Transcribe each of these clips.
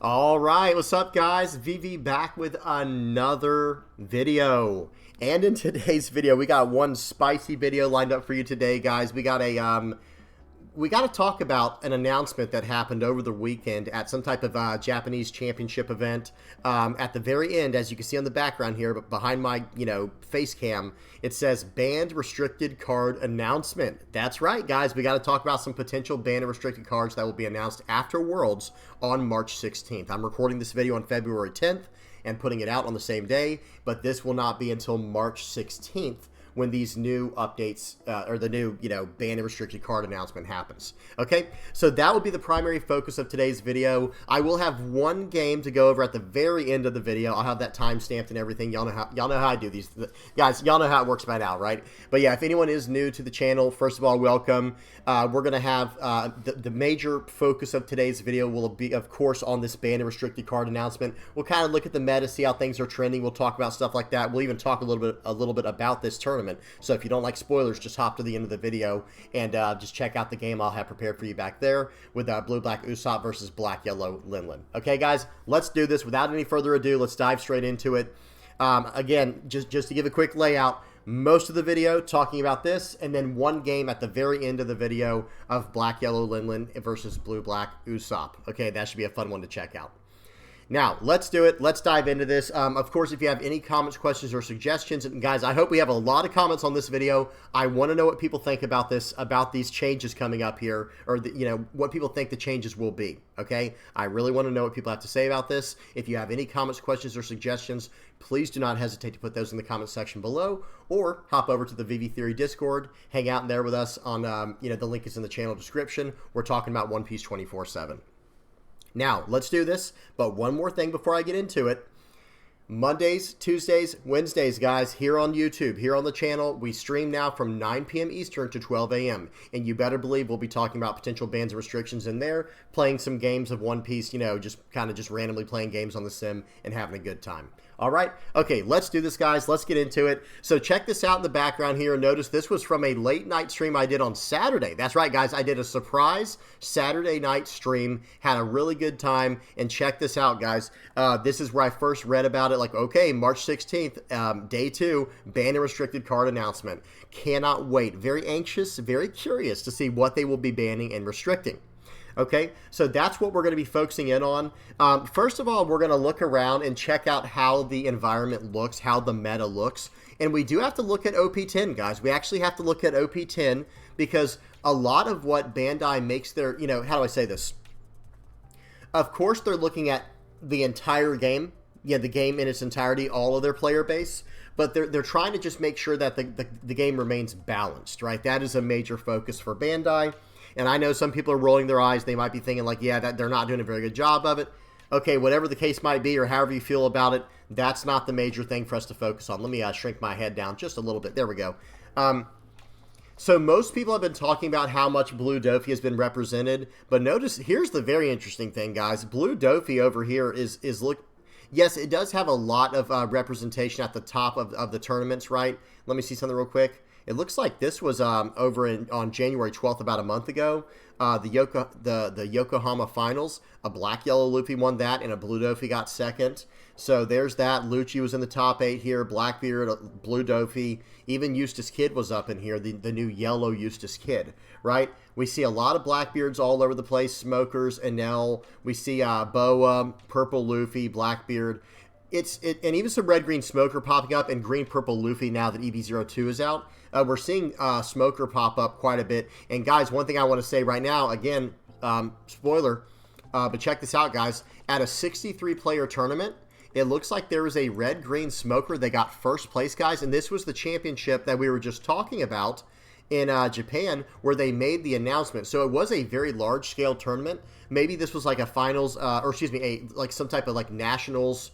All right, what's up, guys? VV back with another video. And in today's video, we got one spicy video lined up for you today, guys. We got to talk about an announcement that happened over the weekend at some type of Japanese championship event. At the very end, as you can see on the background here, but behind my, face cam, it says banned restricted card announcement. That's right, guys. We got to talk about some potential banned and restricted cards that will be announced after Worlds on March 16th. I'm recording this video on February 10th and putting it out on the same day, but this will not be until March 16th. When these new updates or the new, banned and restricted card announcement happens. Okay, so that will be the primary focus of today's video. I will have one game to go over at the very end of the video. I'll have that time stamped and everything. Y'all know how I do these, guys. Y'all know how it works by now, right? But yeah, if anyone is new to the channel, first of all, welcome. We're gonna have the major focus of today's video will be, of course, on this banned and restricted card announcement. We'll kind of look at the meta, see how things are trending. We'll talk about stuff like that. We'll even talk a little bit about this tournament. So if you don't like spoilers, just hop to the end of the video and just check out the game I'll have prepared for you back there with blue-black Usopp versus black-yellow Linlin. Okay, guys, let's do this. Without any further ado, let's dive straight into it. Again, just to give a quick layout, most of the video talking about this, and then one game at the very end of the video of black-yellow Linlin versus blue-black Usopp. Okay, that should be a fun one to check out. Now, let's do it. Let's dive into this. Of course, if you have any comments, questions, or suggestions, and guys, I hope we have a lot of comments on this video. I want to know what people think about this, about these changes coming up here, or what people think the changes will be. Okay, I really want to know what people have to say about this. If you have any comments, questions, or suggestions, please do not hesitate to put those in the comment section below, or hop over to the VV Theory Discord, hang out in there with us on, the link is in the channel description. We're talking about One Piece 24/7. Now, let's do this, but one more thing before I get into it. Mondays, Tuesdays, Wednesdays, guys, here on YouTube, here on the channel, we stream now from 9 p.m. Eastern to 12 a.m., and you better believe we'll be talking about potential bans and restrictions in there, playing some games of One Piece, just randomly playing games on the sim and having a good time. All right, okay, let's do this, guys. Let's get into it. So check this out in the background here. Notice this was from a late night stream I did on Saturday. That's right, guys. I did a surprise Saturday night stream, had a really good time, and check this out, guys. This is where I first read about it, like, okay, March 16th, day 2, banned and restricted card announcement. Cannot wait. Very anxious, very curious to see what they will be banning and restricting. Okay, so that's what we're going to be focusing in on. First of all, we're going to look around and check out how the environment looks, how the meta looks. And we do have to look at OP10, guys. We actually have to look at OP10 because a lot of what Bandai makes their, how do I say this? Of course, they're looking at the entire game, the game in its entirety, all of their player base. But they're trying to just make sure that the game remains balanced, right? That is a major focus for Bandai. And I know some people are rolling their eyes. They might be thinking like, yeah, that they're not doing a very good job of it. Okay, whatever the case might be or however you feel about it, that's not the major thing for us to focus on. Let me shrink my head down just a little bit. There we go. So most people have been talking about how much Blue Dofi has been represented. But notice, here's the very interesting thing, guys. Blue Dofi over here is yes, it does have a lot of representation at the top of the tournaments, right? Let me see something real quick. It looks like this was over on January 12th, about a month ago. The Yokohama Finals, a black-yellow Luffy won that, and a Blue Dofi got second. So there's that. Lucci was in the top 8 here. Blackbeard, Blue Dofi. Even Eustace Kid was up in here, the new yellow Eustace Kid, right? We see a lot of Blackbeards all over the place. Smokers, Enel. We see Boa, Purple Luffy, Blackbeard. And even some red-green Smoker popping up and green-purple Luffy now that EV02 is out. We're seeing Smoker pop up quite a bit. And guys, one thing I want to say right now, again, spoiler, but check this out, guys. At a 63-player tournament, it looks like there is a red-green Smoker. They got first place, guys, and this was the championship that we were just talking about in Japan, where they made the announcement. So it was a very large-scale tournament. Maybe this was like a finals, like some type of like nationals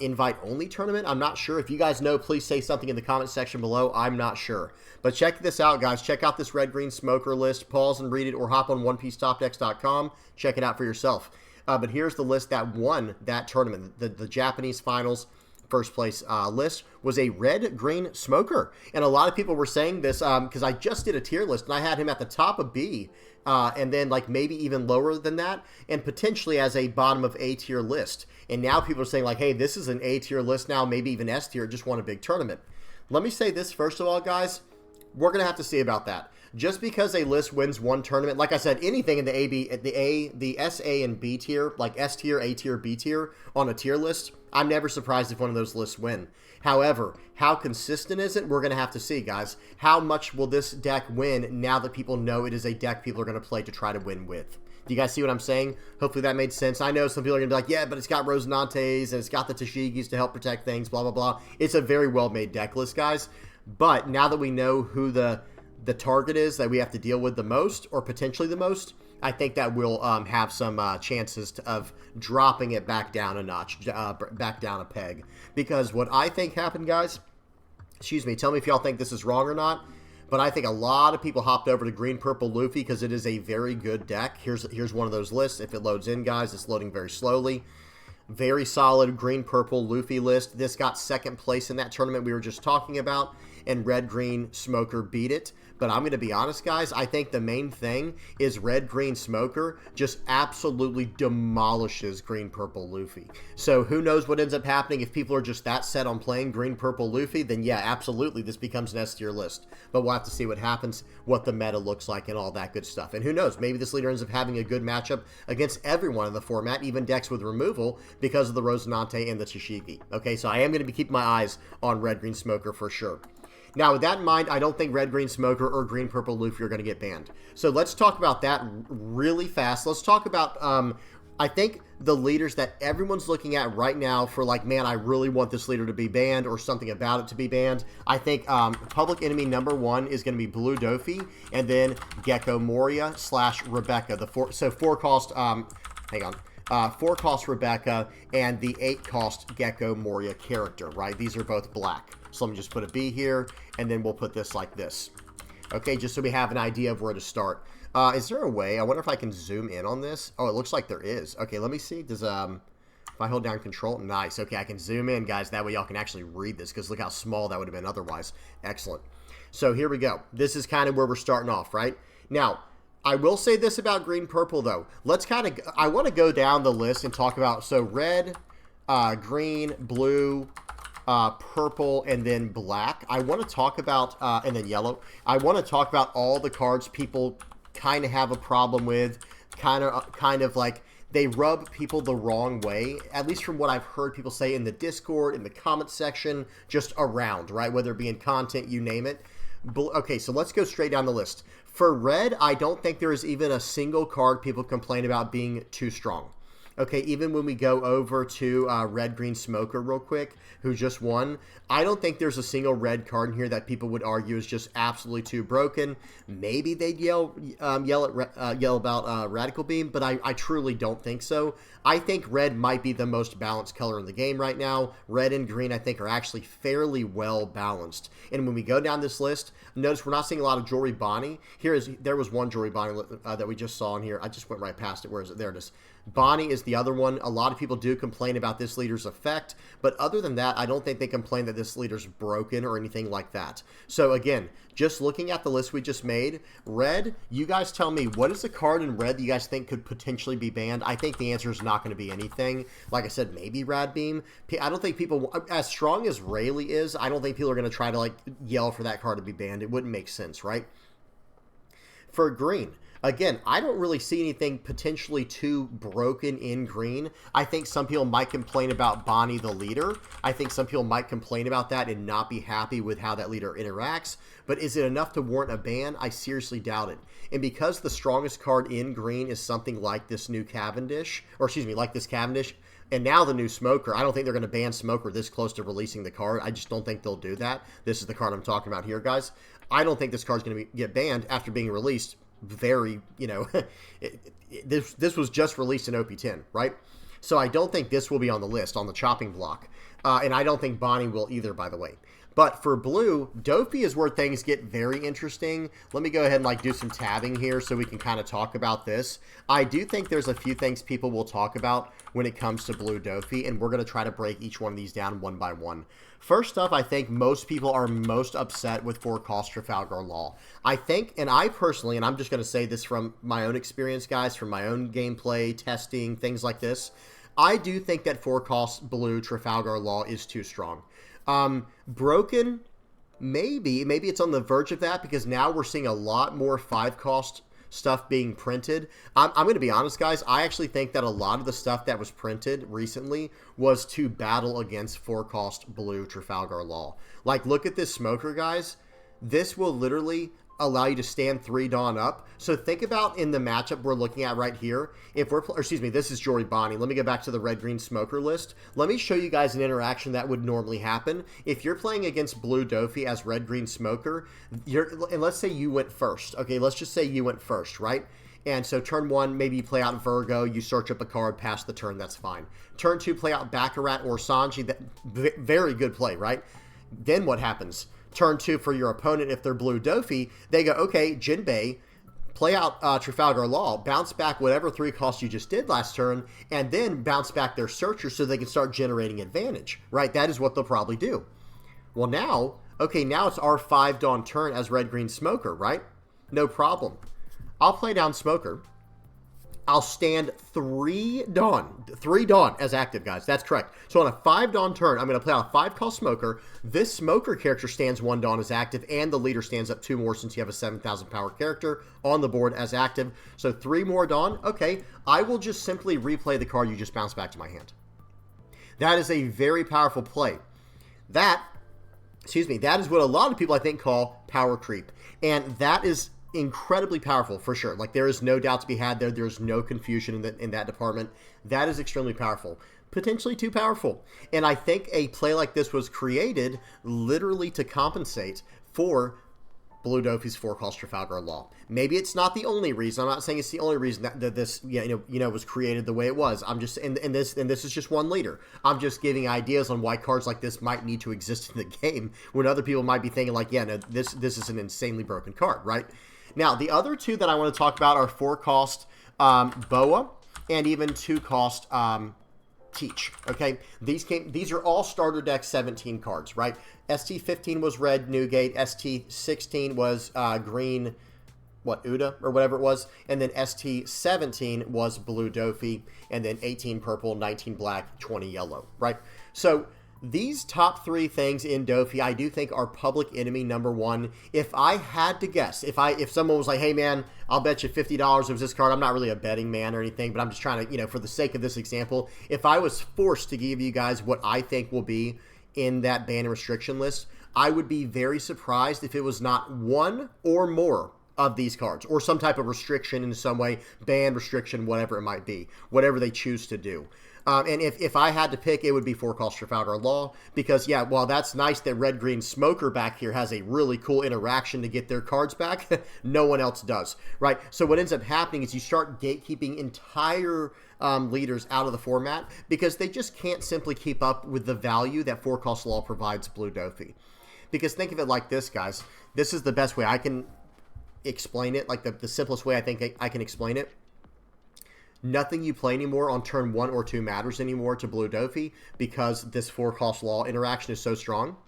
invite-only tournament. I'm not sure. If you guys know, please say something in the comment section below. I'm not sure. But check this out, guys. Check out this red-green Smoker list. Pause and read it, or hop on OnePieceTopDecks.com. Check it out for yourself. But here's the list that won that tournament, the Japanese finals. first place list was a red-green smoker. And a lot of people were saying this because I just did a tier list and I had him at the top of B and then like maybe even lower than that and potentially as a bottom of A tier list. And now people are saying like, hey, this is an A tier list now, maybe even S tier, just won a big tournament. Let me say this first of all, guys, we're going to have to see about that. Just because a list wins one tournament, like I said, anything in the S, A, and B tier, like S tier, A tier, B tier, on a tier list, I'm never surprised if one of those lists win. However, how consistent is it? We're going to have to see, guys. How much will this deck win now that people know it is a deck people are going to play to try to win with? Do you guys see what I'm saying? Hopefully that made sense. I know some people are going to be like, yeah, but it's got Rosinantes and it's got the TCGs to help protect things, blah, blah, blah. It's a very well-made deck list, guys. But now that we know who the target is that we have to deal with the most, or potentially the most, I think that we'll have some chances of dropping it back down a notch, back down a peg. Because what I think happened, guys, excuse me, tell me if y'all think this is wrong or not, but I think a lot of people hopped over to Green Purple Luffy because it is a very good deck. Here's one of those lists. If it loads in, guys, it's loading very slowly. Very solid Green Purple Luffy list. This got second place in that tournament we were just talking about, and Red Green Smoker beat it. But I'm going to be honest, guys, I think the main thing is Red Green Smoker just absolutely demolishes Green Purple Luffy. So who knows what ends up happening. If people are just that set on playing Green Purple Luffy, then yeah, absolutely, this becomes an S tier list. But we'll have to see what happens, what the meta looks like, and all that good stuff. And who knows, maybe this leader ends up having a good matchup against everyone in the format, even decks with removal, because of the Rosinante and the Tashigi. Okay, so I am going to be keeping my eyes on Red Green Smoker for sure. Now, with that in mind, I don't think Red Green Smoker or Green Purple Luffy are going to get banned. So let's talk about that really fast. Let's talk about, I think, the leaders that everyone's looking at right now for like, man, I really want this leader to be banned or something about it to be banned. I think public enemy number one is going to be Blue Dofi and then Gecko Moria / Rebecca. Four cost, hang on. 4 cost Rebecca and the 8 cost Gecko Moria character, right? These are both black. So let me just put a B here, and then we'll put this like this. Okay, just so we have an idea of where to start. Is there a way? I wonder if I can zoom in on this. Oh, it looks like there is. Okay, let me see. Does if I hold down control, nice. Okay, I can zoom in, guys. That way y'all can actually read this, because look how small that would have been otherwise. Excellent. So here we go. This is kind of where we're starting off, right? Now, I will say this about Green Purple, though. Let's kind of, I want to go down the list and talk about, so red, green, blue, purple, and then black. I want to talk about, and then yellow. I want to talk about all the cards people kind of have a problem with, kind of like they rub people the wrong way, at least from what I've heard people say in the Discord, in the comment section, just around, right? Whether it be in content, you name it. Okay, so let's go straight down the list. For red, I don't think there is even a single card people complain about being too strong. Okay, even when we go over to Red Green Smoker real quick, who just won, I don't think there's a single red card in here that people would argue is just absolutely too broken. Maybe they'd yell about Radical Beam, but I truly don't think so. I think red might be the most balanced color in the game right now. Red and green, I think, are actually fairly well balanced. And when we go down this list, notice we're not seeing a lot of Jory Bonnie. There was one Jory Bonnie that we just saw in here. I just went right past it. Where is it? There it is. Bonnie is the other one. A lot of people do complain about this leader's effect, but other than that, I don't think they complain that this leader's broken or anything like that. So again, just looking at the list we just made, red, you guys tell me, what is the card in red that you guys think could potentially be banned? I think the answer is not going to be anything. Like I said, maybe Rad Beam. I don't think people, as strong as Rayleigh is, I don't think people are going to try to like yell for that card to be banned. It wouldn't make sense, right? For green, again, I don't really see anything potentially too broken in green. I think some people might complain about Bonnie the leader. I think some people might complain about that and not be happy with how that leader interacts. But is it enough to warrant a ban? I seriously doubt it. And because the strongest card in green is something like this new Cavendish, or excuse me, like this Cavendish, and now the new Smoker, I don't think they're going to ban Smoker this close to releasing the card. I just don't think they'll do that. This is the card I'm talking about here, guys. I don't think this card's going to get banned after being released very, you know, this was just released in OP10, right? So I don't think this will be on the list, on the chopping block. And I don't think Bonnie will either, by the way. But for blue, Dofi is where things get very interesting. Let me go ahead and like do some tabbing here so we can kind of talk about this. I do think there's a few things people will talk about when it comes to blue Dofi, and we're going to try to break each one of these down one by one. First up, I think most people are most upset with 4-cost Trafalgar Law. I think, and I personally, and I'm just going to say this from my own experience, guys, from my own gameplay, testing, things like this, I do think that 4-cost blue Trafalgar Law is too strong. Broken, maybe it's on the verge of that because now we're seeing a lot more 5-cost stuff being printed. I'm going to be honest, guys. I actually think that a lot of the stuff that was printed recently was to battle against 4-cost blue Trafalgar Law. Like, look at this smoker, guys. This will literally allow you to stand 3 Dawn up. So think about in the matchup we're looking at right here. If we're, excuse me, this is Jory Bonnie. Let me go back to the red-green smoker list. Let me show you guys an interaction that would normally happen. If you're playing against blue Dofi as red-green smoker, and let's say you went first. Okay, let's just say you went first, right? And so turn 1, maybe you play out Virgo, you search up a card, pass the turn, that's fine. Turn 2, play out Baccarat or Sanji, that very good play, right? Then what happens? Turn 2 for your opponent, if they're blue Dofi, they go, okay, Jinbei, play out Trafalgar Law, bounce back whatever 3 costs you just did last turn, and then bounce back their searcher so they can start generating advantage, right? That is what they'll probably do. Well, now, okay, now it's our 5 Dawn turn as red-green smoker, right? No problem. I'll play down smoker. I'll stand 3 Dawn. 3 Dawn as active, guys. That's correct. So on a 5 Dawn turn, I'm going to play out a 5-cost smoker. This smoker character stands 1 Dawn as active, and the leader stands up 2 more since you have a 7,000 power character on the board as active. So 3 more Dawn. Okay, I will just simply replay the card you just bounced back to my hand. That is a very powerful play. That is what a lot of people, I think, call power creep. And that is incredibly powerful for sure. Like, there is no doubt to be had there. There's no confusion in that department. That is extremely powerful. Potentially too powerful. And I think a play like this was created literally to compensate for blue Dofi's 4-cost Trafalgar Law. Maybe it's not the only reason. I'm not saying it's the only reason that this was created the way it was. I'm just and this is just one leader. I'm just giving ideas on why cards like this might need to exist in the game when other people might be thinking like, yeah, no, this is an insanely broken card, right? Now, the other 2 that I want to talk about are 4-cost Boa and even 2-cost Teach. Okay, these are all starter deck 17 cards, right? ST15 was red Newgate, ST16 was green, Uda or whatever it was, and then ST17 was blue Dofi, and then 18 purple, 19 black, 20 yellow, right? So these top 3 things in Dofi, I do think are public enemy number 1. If I had to guess, if someone was like, hey man, I'll bet you $50 it was this card. I'm not really a betting man or anything, but I'm just trying to, for the sake of this example, if I was forced to give you guys what I think will be in that ban and restriction list, I would be very surprised if it was not 1 or more of these cards, or some type of restriction in some way, ban, restriction, whatever it might be, whatever they choose to do. And if I had to pick, it would be 4-cost Trafalgar Law, because, yeah, while that's nice that red-green smoker back here has a really cool interaction to get their cards back, no one else does, right? So what ends up happening is you start gatekeeping entire leaders out of the format because they just can't simply keep up with the value that 4-cost Law provides blue Dofi. Because think of it like this, guys. This is the best way I can explain it, like the simplest way I think I can explain it. Nothing you play anymore on turn 1 or 2 matters anymore to blue Dofi because this 4-cost Law interaction is so strong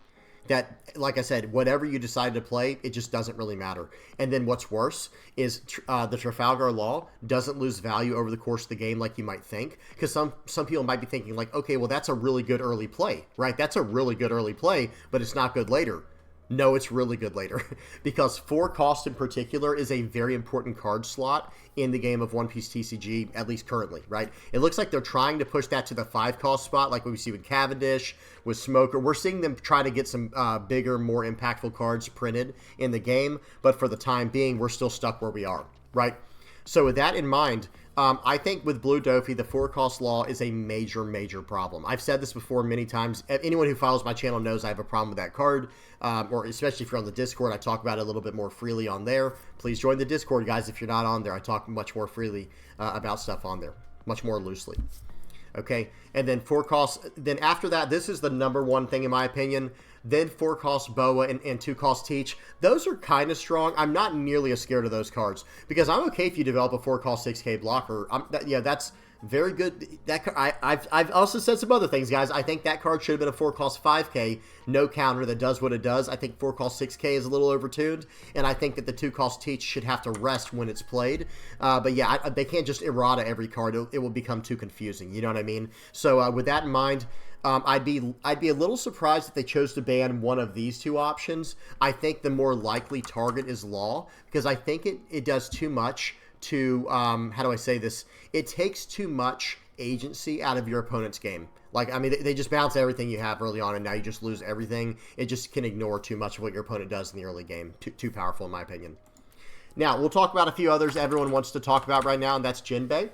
that, like I said, whatever you decide to play, it just doesn't really matter. And then what's worse is the Trafalgar Law doesn't lose value over the course of the game like you might think, because some people might be thinking like, okay, well, that's a really good early play, right? That's a really good early play, but it's not good later. No, it's really good later because 4-cost in particular is a very important card slot in the game of One Piece TCG, at least currently, right? It looks like they're trying to push that to the 5-cost spot, like what we see with Cavendish, with Smoker. We're seeing them try to get some bigger, more impactful cards printed in the game, but for the time being, we're still stuck where we are, right? So with that in mind, I think with blue Dofi, the 4-cost Law is a major, major problem. I've said this before many times. Anyone who follows my channel knows I have a problem with that card, or especially if you're on the Discord, I talk about it a little bit more freely on there. Please join the Discord, guys, if you're not on there. I talk much more freely about stuff on there, much more loosely. Okay, and then 4 cost. Then after that, this is the number one thing in my opinion. Then 4 cost Boa and 2 cost Teach. Those are kind of strong. I'm not nearly as scared of those cards because I'm okay if you develop a 4 cost 6K blocker. Yeah, that's very good. I've also said some other things, guys. I think that card should have been a 4 cost 5K, no counter that does what it does. I think 4 cost 6K is a little overtuned, and I think that the 2 cost Teach should have to rest when it's played. But yeah, they can't just errata every card. It will become too confusing. You know what I mean? So with that in mind, I'd be a little surprised if they chose to ban one of these 2 options. I think the more likely target is Law because I think it does too much to, how do I say this? It takes too much agency out of your opponent's game. Like, I mean, they just bounce everything you have early on, and now you just lose everything. It just can ignore too much of what your opponent does in the early game. Too powerful, in my opinion. Now, we'll talk about a few others everyone wants to talk about right now, and that's Jinbei.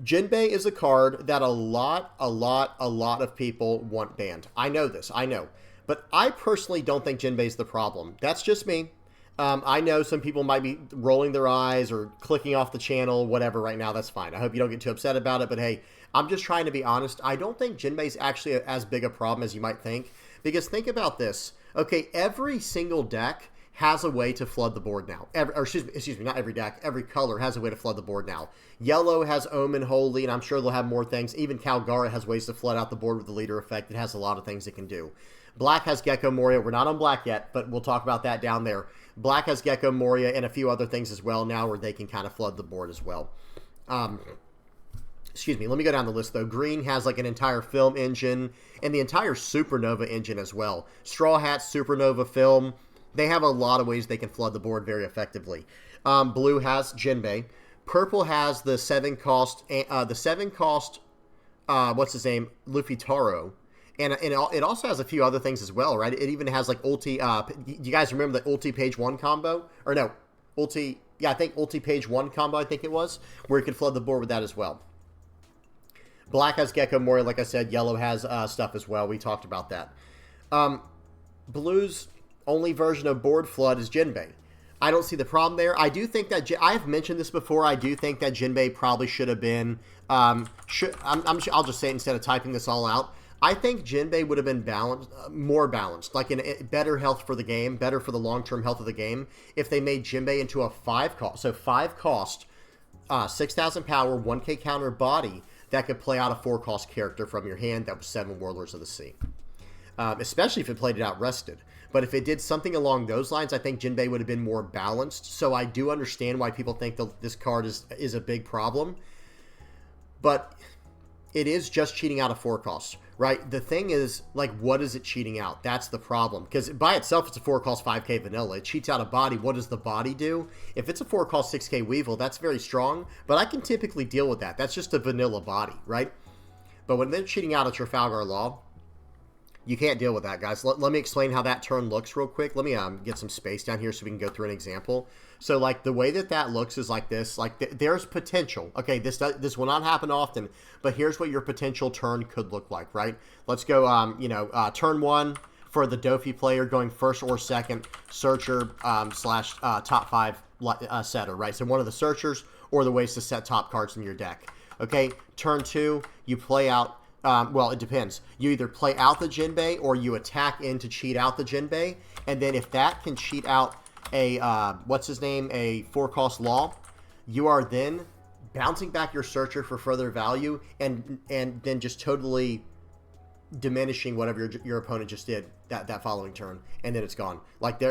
Jinbei is a card that a lot of people want banned. I know this, I know. But I personally don't think Jinbei's the problem. That's just me. I know some people might be rolling their eyes or clicking off the channel, whatever right now. That's fine. I hope you don't get too upset about it. But hey, I'm just trying to be honest. I don't think Jinbei's actually as big a problem as you might think. Because think about this. Okay, every single deck has a way to flood the board now. Excuse me, not every deck. Every color has a way to flood the board now. Yellow has Omen, Holy, and I'm sure they'll have more things. Even Calgara has ways to flood out the board with the leader effect. It has a lot of things it can do. Black has Gecko Moria. We're not on black yet, but we'll talk about that down there. Black has Gecko Moria and a few other things as well now where they can kind of flood the board as well. Excuse me, let me go down the list though. Green has like an entire film engine and the entire Supernova engine as well. Straw Hat, Supernova, film. They have a lot of ways they can flood the board very effectively. Blue has Jinbei. Purple has the 7 cost, what's his name? Luffy Taro. And it also has a few other things as well, right? It even has like ulti. You guys remember the ulti page 1 combo? Or no, ulti. Yeah, I think ulti page 1 combo. I think it was where you could flood the board with that as well. Black has Gecko Moria, like I said. Yellow has stuff as well. We talked about that. Blue's only version of board flood is Jinbei. I don't see the problem there. I do think that I've mentioned this before. I do think that Jinbei probably should have been. I'll just say it instead of typing this all out. I think Jinbei would have been balanced, more balanced, like in better health for the game, better for the long-term health of the game, if they made Jinbei into a 5 cost. So 5 cost, 6,000 power, 1K counter body that could play out a 4 cost character from your hand that was 7 Warlords of the Sea. Especially if it played it out rested. But if it did something along those lines, I think Jinbei would have been more balanced. So I do understand why people think this card is a big problem. But it is just cheating out a 4 cost, right? The thing is, like, what is it cheating out? That's the problem. Because by itself, it's a 4 cost 5K vanilla. It cheats out a body. What does the body do? If it's a 4 cost 6K Weevil, that's very strong. But I can typically deal with that. That's just a vanilla body, right? But when they're cheating out a Trafalgar Law, you can't deal with that, guys. Let me explain how that turn looks real quick. Let me get some space down here so we can go through an example. So, like, the way that looks is like this. Like, there's potential. Okay, this will not happen often, but here's what your potential turn could look like, right? Let's go, turn 1 for the Dofi player going first or second, searcher slash top 5 setter, right? So one of the searchers or the ways to set top cards in your deck. Okay, turn 2, you play out. Well, it depends. You either play out the Jinbei or you attack in to cheat out the Jinbei. And then if that can cheat out a, a 4 cost Law, you are then bouncing back your searcher for further value and then just totally diminishing whatever your opponent just did that following turn, and then it's gone. Like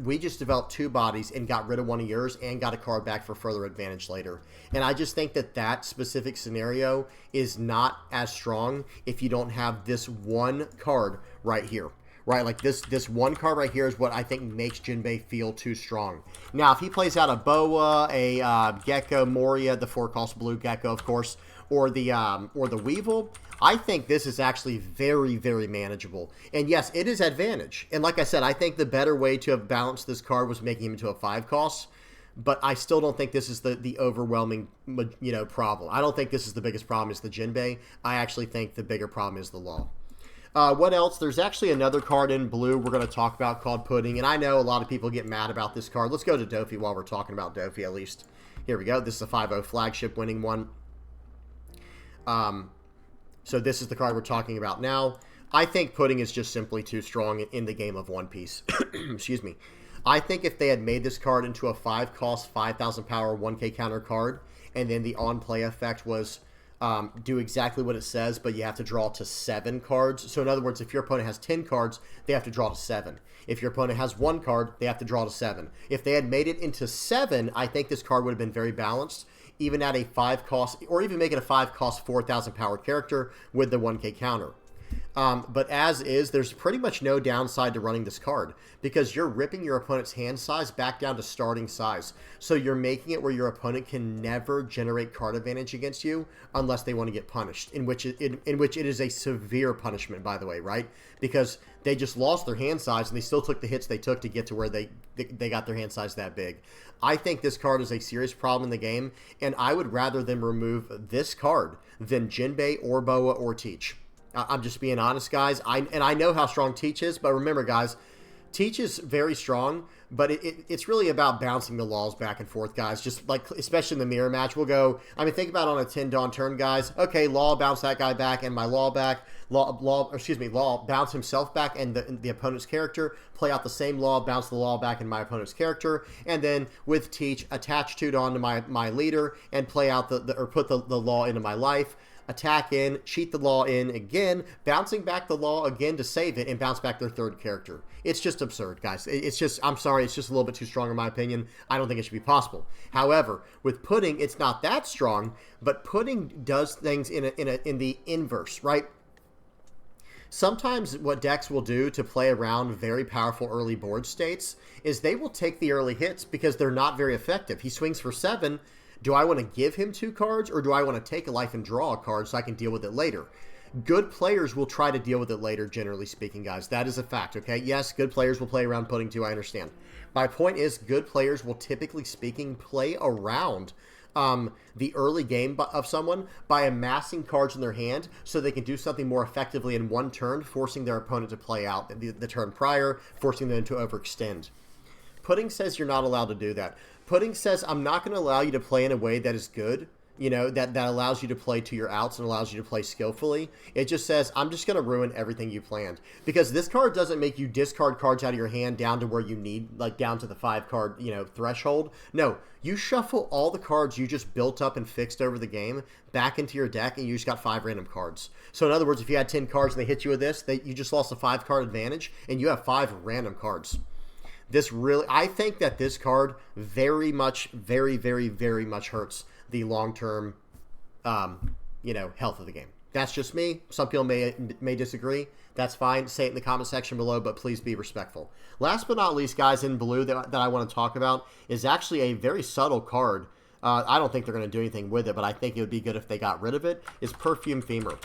we just developed 2 bodies and got rid of one of yours and got a card back for further advantage later. And I just think that specific scenario is not as strong if you don't have this one card right here. Right, like this one card right here is what I think makes Jinbei feel too strong. Now, if he plays out a Boa, a Gecko Moria, the 4 cost blue Gecko, of course, or the Weevil, I think this is actually very, very manageable. And yes, it is advantage. And like I said, I think the better way to have balanced this card was making him into a 5 cost. But I still don't think this is the overwhelming, problem. I don't think this is the biggest problem is the Jinbei. I actually think the bigger problem is the Law. What else? There's actually another card in blue we're going to talk about called Pudding. And I know a lot of people get mad about this card. Let's go to Dofi while we're talking about Dofi at least. Here we go. This is a 5-0 flagship winning one. So this is the card we're talking about now. I think Pudding is just simply too strong in the game of One Piece. Excuse me. I think if they had made this card into a 5-cost, 5,000 power, 1k counter card, and then the on-play effect was do exactly what it says, but you have to draw to 7 cards. So in other words, if your opponent has 10 cards, they have to draw to 7. If your opponent has 1 card, they have to draw to 7. If they had made it into 7, I think this card would have been very balanced, even at a 5-cost, or even make it a 5-cost, 4,000 power character with the 1k counter. But as is, there's pretty much no downside to running this card because you're ripping your opponent's hand size back down to starting size. So you're making it where your opponent can never generate card advantage against you unless they want to get punished, in which it is a severe punishment, by the way, right? Because they just lost their hand size and they still took the hits they took to get to where they got their hand size that big. I think this card is a serious problem in the game, and I would rather them remove this card than Jinbei or Boa or Teach. I'm just being honest, guys. I know how strong Teach is, but remember, guys, Teach is very strong, but it's really about bouncing the laws back and forth, guys. Just like, especially in the mirror match, we'll go, I mean, think about on a 10 Dawn turn, guys. Okay, Law bounce that guy back and my Law back. Law bounce himself back and the opponent's character. Play out the same Law, bounce the Law back and my opponent's character. And then with Teach, attach 2 Dawn to my leader and play out or put the Law into my life. Attack in, cheat the Law in again, bouncing back the Law again to save it, and bounce back their 3rd character. It's just absurd, guys. It's just, I'm sorry, it's just a little bit too strong in my opinion. I don't think it should be possible. However, with Pudding, it's not that strong, but Pudding does things in the inverse, right? Sometimes what decks will do to play around very powerful early board states is they will take the early hits because they're not very effective. He swings for 7. Do I want to give him 2 cards, or do I want to take a life and draw a card so I can deal with it later? Good players will try to deal with it later, generally speaking, guys. That is a fact, okay? Yes, good players will play around Pudding too, I understand. My point is, good players will, typically speaking, play around the early game of someone by amassing cards in their hand so they can do something more effectively in one turn, forcing their opponent to play out the turn prior, forcing them to overextend. Pudding says you're not allowed to do that. Pudding says, I'm not going to allow you to play in a way that is good, you know, that allows you to play to your outs and allows you to play skillfully. It just says, I'm just going to ruin everything you planned. Because this card doesn't make you discard cards out of your hand down to where you need, like down to the 5-card, you know, threshold. No, you shuffle all the cards you just built up and fixed over the game back into your deck, and you just got 5 random cards. So in other words, if you had 10 cards and they hit you with this, you just lost a 5-card advantage, and you have 5 random cards. I think that this card very much hurts the long-term, you know, health of the game. That's just me. Some people may disagree. That's fine. Say it in the comment section below, but please be respectful. Last but not least, guys, in blue that I want to talk about is actually a very subtle card. I don't think they're going to do anything with it, but I think it would be good if they got rid of it. Is Perfume Femur.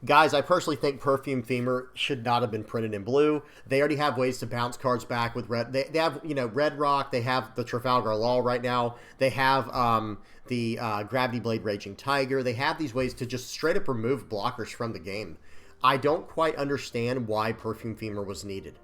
Guys, I personally think Perfume Femur should not have been printed in blue. They already have ways to bounce cards back with red. They have, you know, Red Rock. They have the Trafalgar Law right now. They have the Gravity Blade Raging Tiger. They have these ways to just straight up remove blockers from the game. I don't quite understand why Perfume Femur was needed.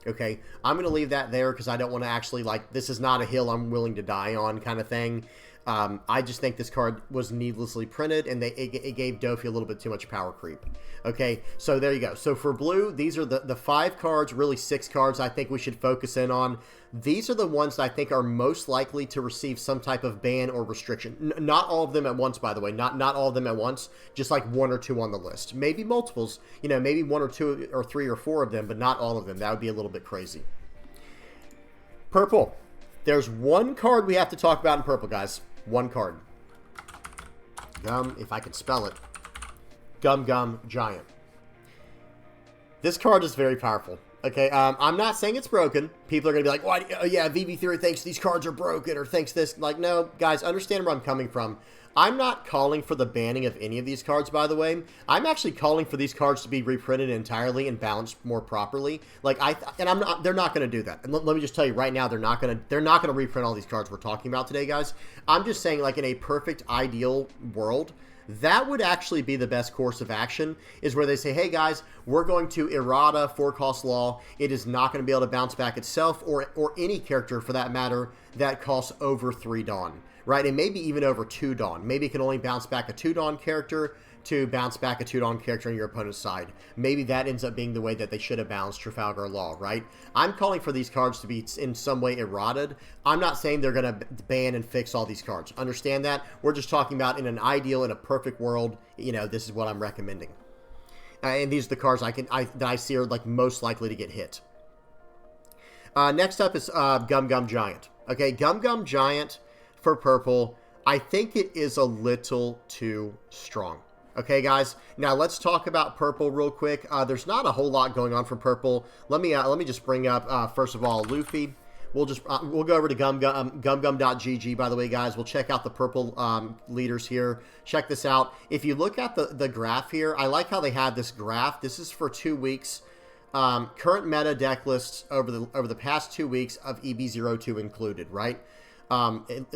Okay, I'm going to leave that there because I don't want to actually, like, this is not a hill I'm willing to die on kind of thing. I just think this card was needlessly printed, and it gave Dofi a little bit too much power creep. Okay, so there you go. So for blue, these are the 5 cards, really 6 cards I think we should focus in on. These are the ones that I think are most likely to receive some type of ban or restriction. Not all of them at once, by the way. Not all of them at once, just like 1 or 2 on the list. Maybe multiples, you know, maybe 1 or 2 or 3 or 4 of them, but not all of them. That would be a little bit crazy. Purple. There's 1 card we have to talk about in purple, guys. 1 card. Gum, if I can spell it. Gum Giant. This card is very powerful. Okay, I'm not saying it's broken. People are going to be like, "Why? Oh, yeah, VV Theory thinks these cards are broken or thinks this." Like, no, guys, understand where I'm coming from. I'm not calling for the banning of any of these cards, by the way. I'm actually calling for these cards to be reprinted entirely and balanced more properly. Like I'm not. They're not going to do that. And let me just tell you right now, they're not going to reprint all these cards we're talking about today, guys. I'm just saying, like, in a perfect ideal world, that would actually be the best course of action, is where they say, hey guys, we're going to errata 4-cost Law. It is not going to be able to bounce back itself or any character for that matter that costs over 3 Dawn. right? And maybe even over 2 Dawn. Maybe it can only bounce back a 2 Dawn character to bounce back a 2 Dawn character on your opponent's side. Maybe that ends up being the way that they should have balanced Trafalgar Law, right? I'm calling for these cards to be in some way eroded. I'm not saying they're going to ban and fix all these cards. Understand that? We're just talking about in an ideal, in a perfect world, you know, this is what I'm recommending. And these are the cards that I see are like most likely to get hit. Next up is Gum Gum Giant. Okay, Gum Gum Giant for purple. I think it is a little too strong. Okay, guys. Now let's talk about purple real quick. There's not a whole lot going on for purple. Let me just bring up first of all Luffy. We'll go over to gumgum.gg. By the way, guys, we'll check out the purple leaders here. Check this out. If you look at the graph here, I like how they have this graph. This is for 2 weeks. Current meta deck lists over the past 2 weeks of EB02 included, right?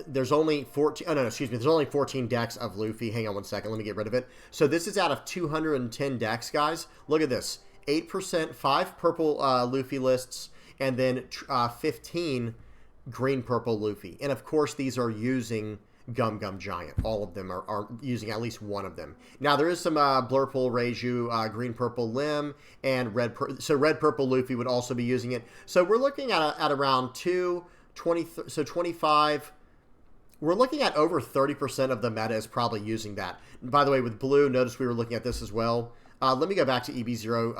There's only 14. Oh no, excuse me. There's only 14 decks of Luffy. Hang on one second. Let me get rid of it. So this is out of 210 decks, guys. Look at this. 8%, 5 purple Luffy lists, and then 15 green purple Luffy. And of course, these are using Gum Gum Giant. All of them are using at least one of them. Now there is some Blurple Reiju, green purple Lim, and red purple Luffy would also be using it. So we're looking at around 25. We're looking at over 30% of the meta is probably using that. And by the way, with blue, notice we were looking at this as well. Let me go back to EB0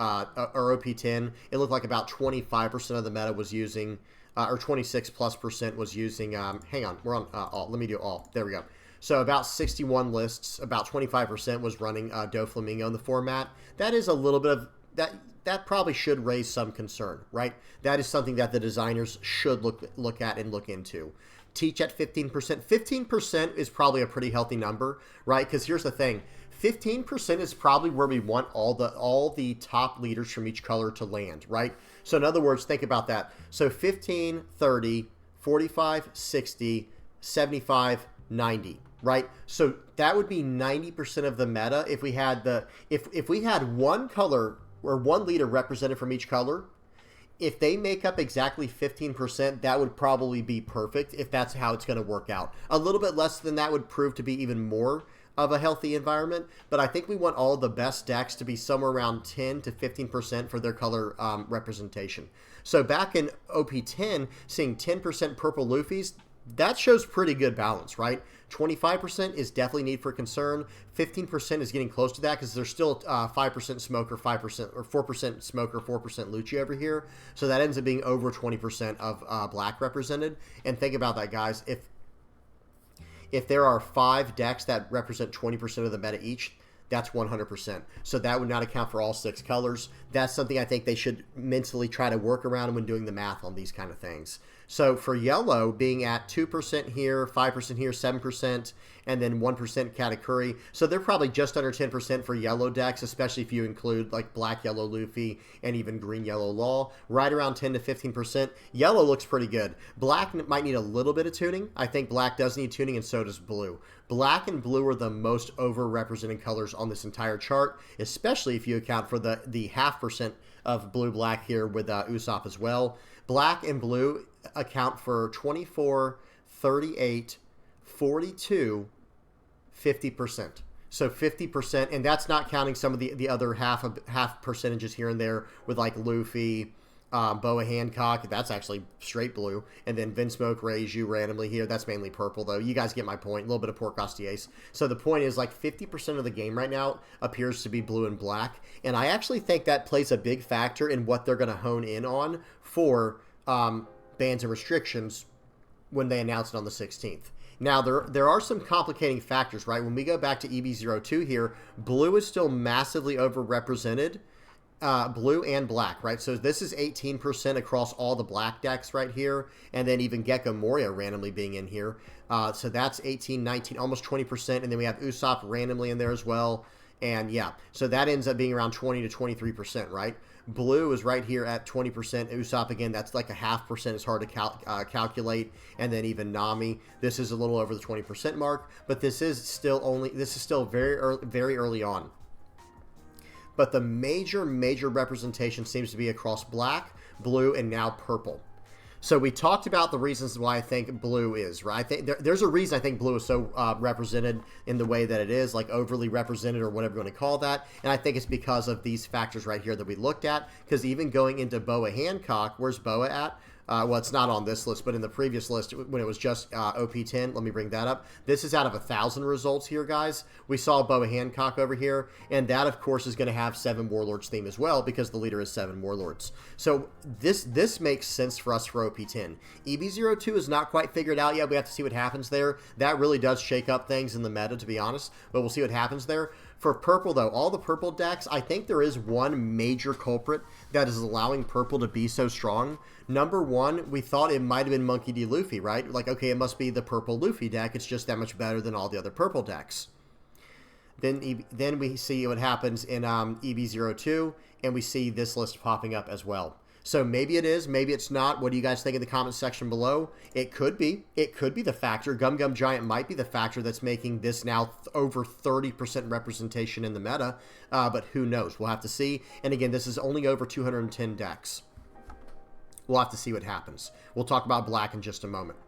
or OP10. It looked like about 25% of the meta was using, or 26+% was using. Hang on, we're on all. Let me do all. There we go. So about 61 lists, about 25% was running Doflamingo in the format. That is a little bit of that. That probably should raise some concern, right? That is something that the designers should look at and look into. Teach at 15%. 15% is probably a pretty healthy number, right? Because here's the thing. 15% is probably where we want all the top leaders from each color to land, right? So in other words, think about that. So 15, 30, 45, 60, 75, 90, right? So that would be 90% of the meta if we had if we had one color or one leader represented from each color. If they make up exactly 15%, that would probably be perfect if that's how it's going to work out. A little bit less than that would prove to be even more of a healthy environment, but I think we want all the best decks to be somewhere around 10 to 15% for their color representation. So back in OP10, seeing 10% purple Luffys, that shows pretty good balance, right? 25% is definitely need for concern. 15% is getting close to that because there's still 5% smoker, 5% or 4% smoker, 4% Lucci over here. So that ends up being over 20% of black represented. And think about that, guys. If there are 5 decks that represent 20% of the meta each, that's 100%. So that would not account for all 6 colors. That's something I think they should mentally try to work around when doing the math on these kind of things. So for yellow, being at 2% here, 5% here, 7%, and then 1% Katakuri. So they're probably just under 10% for yellow decks, especially if you include like black yellow Luffy and even green yellow Law. Right around 10 to 15%. Yellow looks pretty good. Black might need a little bit of tuning. I think black does need tuning, and so does blue. Black and blue are the most over-represented colors on this entire chart, especially if you account for the 0.5% of blue-black here with Usopp as well. Black and blue account for 24, 38, 42, 50%. So 50%, and that's not counting some of the other half percentages here and there with like Luffy, Boa Hancock, that's actually straight blue, and then Vinsmoke, Reiju randomly here. That's mainly purple, though. You guys get my point. A little bit of Port Costiers. So the point is, like, 50% of the game right now appears to be blue and black, and I actually think that plays a big factor in what they're going to hone in on for bans and restrictions when they announce it on the 16th. Now, there are some complicating factors, right? When we go back to EB02 here, blue is still massively overrepresented. Blue and black, right? So this is 18% across all the black decks right here, and then even Gecko Moria randomly being in here. So that's 18, 19, almost 20%, and then we have Usopp randomly in there as well. And yeah, so that ends up being around 20 to 23%, right? Blue is right here at 20%. Usopp, again, that's like a 0.5%. It's hard to calculate. And then even Nami, this is a little over the 20% mark, but this is still very early on. But the major representation seems to be across black, blue, and now purple. So we talked about the reasons why I think blue is, right? I think there's a reason I think blue is so represented in the way that it is, like overly represented or whatever you want to call that. And I think it's because of these factors right here that we looked at. Because even going into Boa Hancock, where's Boa at? Well, it's not on this list, but in the previous list, when it was just OP10, let me bring that up. This is out of 1,000 results here, guys. We saw Boa Hancock over here, and that, of course, is going to have 7 Warlords theme as well, because the leader is 7 Warlords. So this makes sense for us for OP10. EB02 is not quite figured out yet. We have to see what happens there. That really does shake up things in the meta, to be honest, but we'll see what happens there. For purple, though, all the purple decks, I think there is one major culprit that is allowing purple to be so strong. Number one, we thought it might have been Monkey D. Luffy, right? Like, okay, it must be the purple Luffy deck. It's just that much better than all the other purple decks. Then we see what happens in EB02, and we see this list popping up as well. So maybe it is, maybe it's not. What do you guys think in the comments section below? It could be. It could be the factor. Gum Gum Giant might be the factor that's making this now over 30% representation in the meta, but who knows? We'll have to see. And again, this is only over 210 decks. We'll have to see what happens. We'll talk about black in just a moment.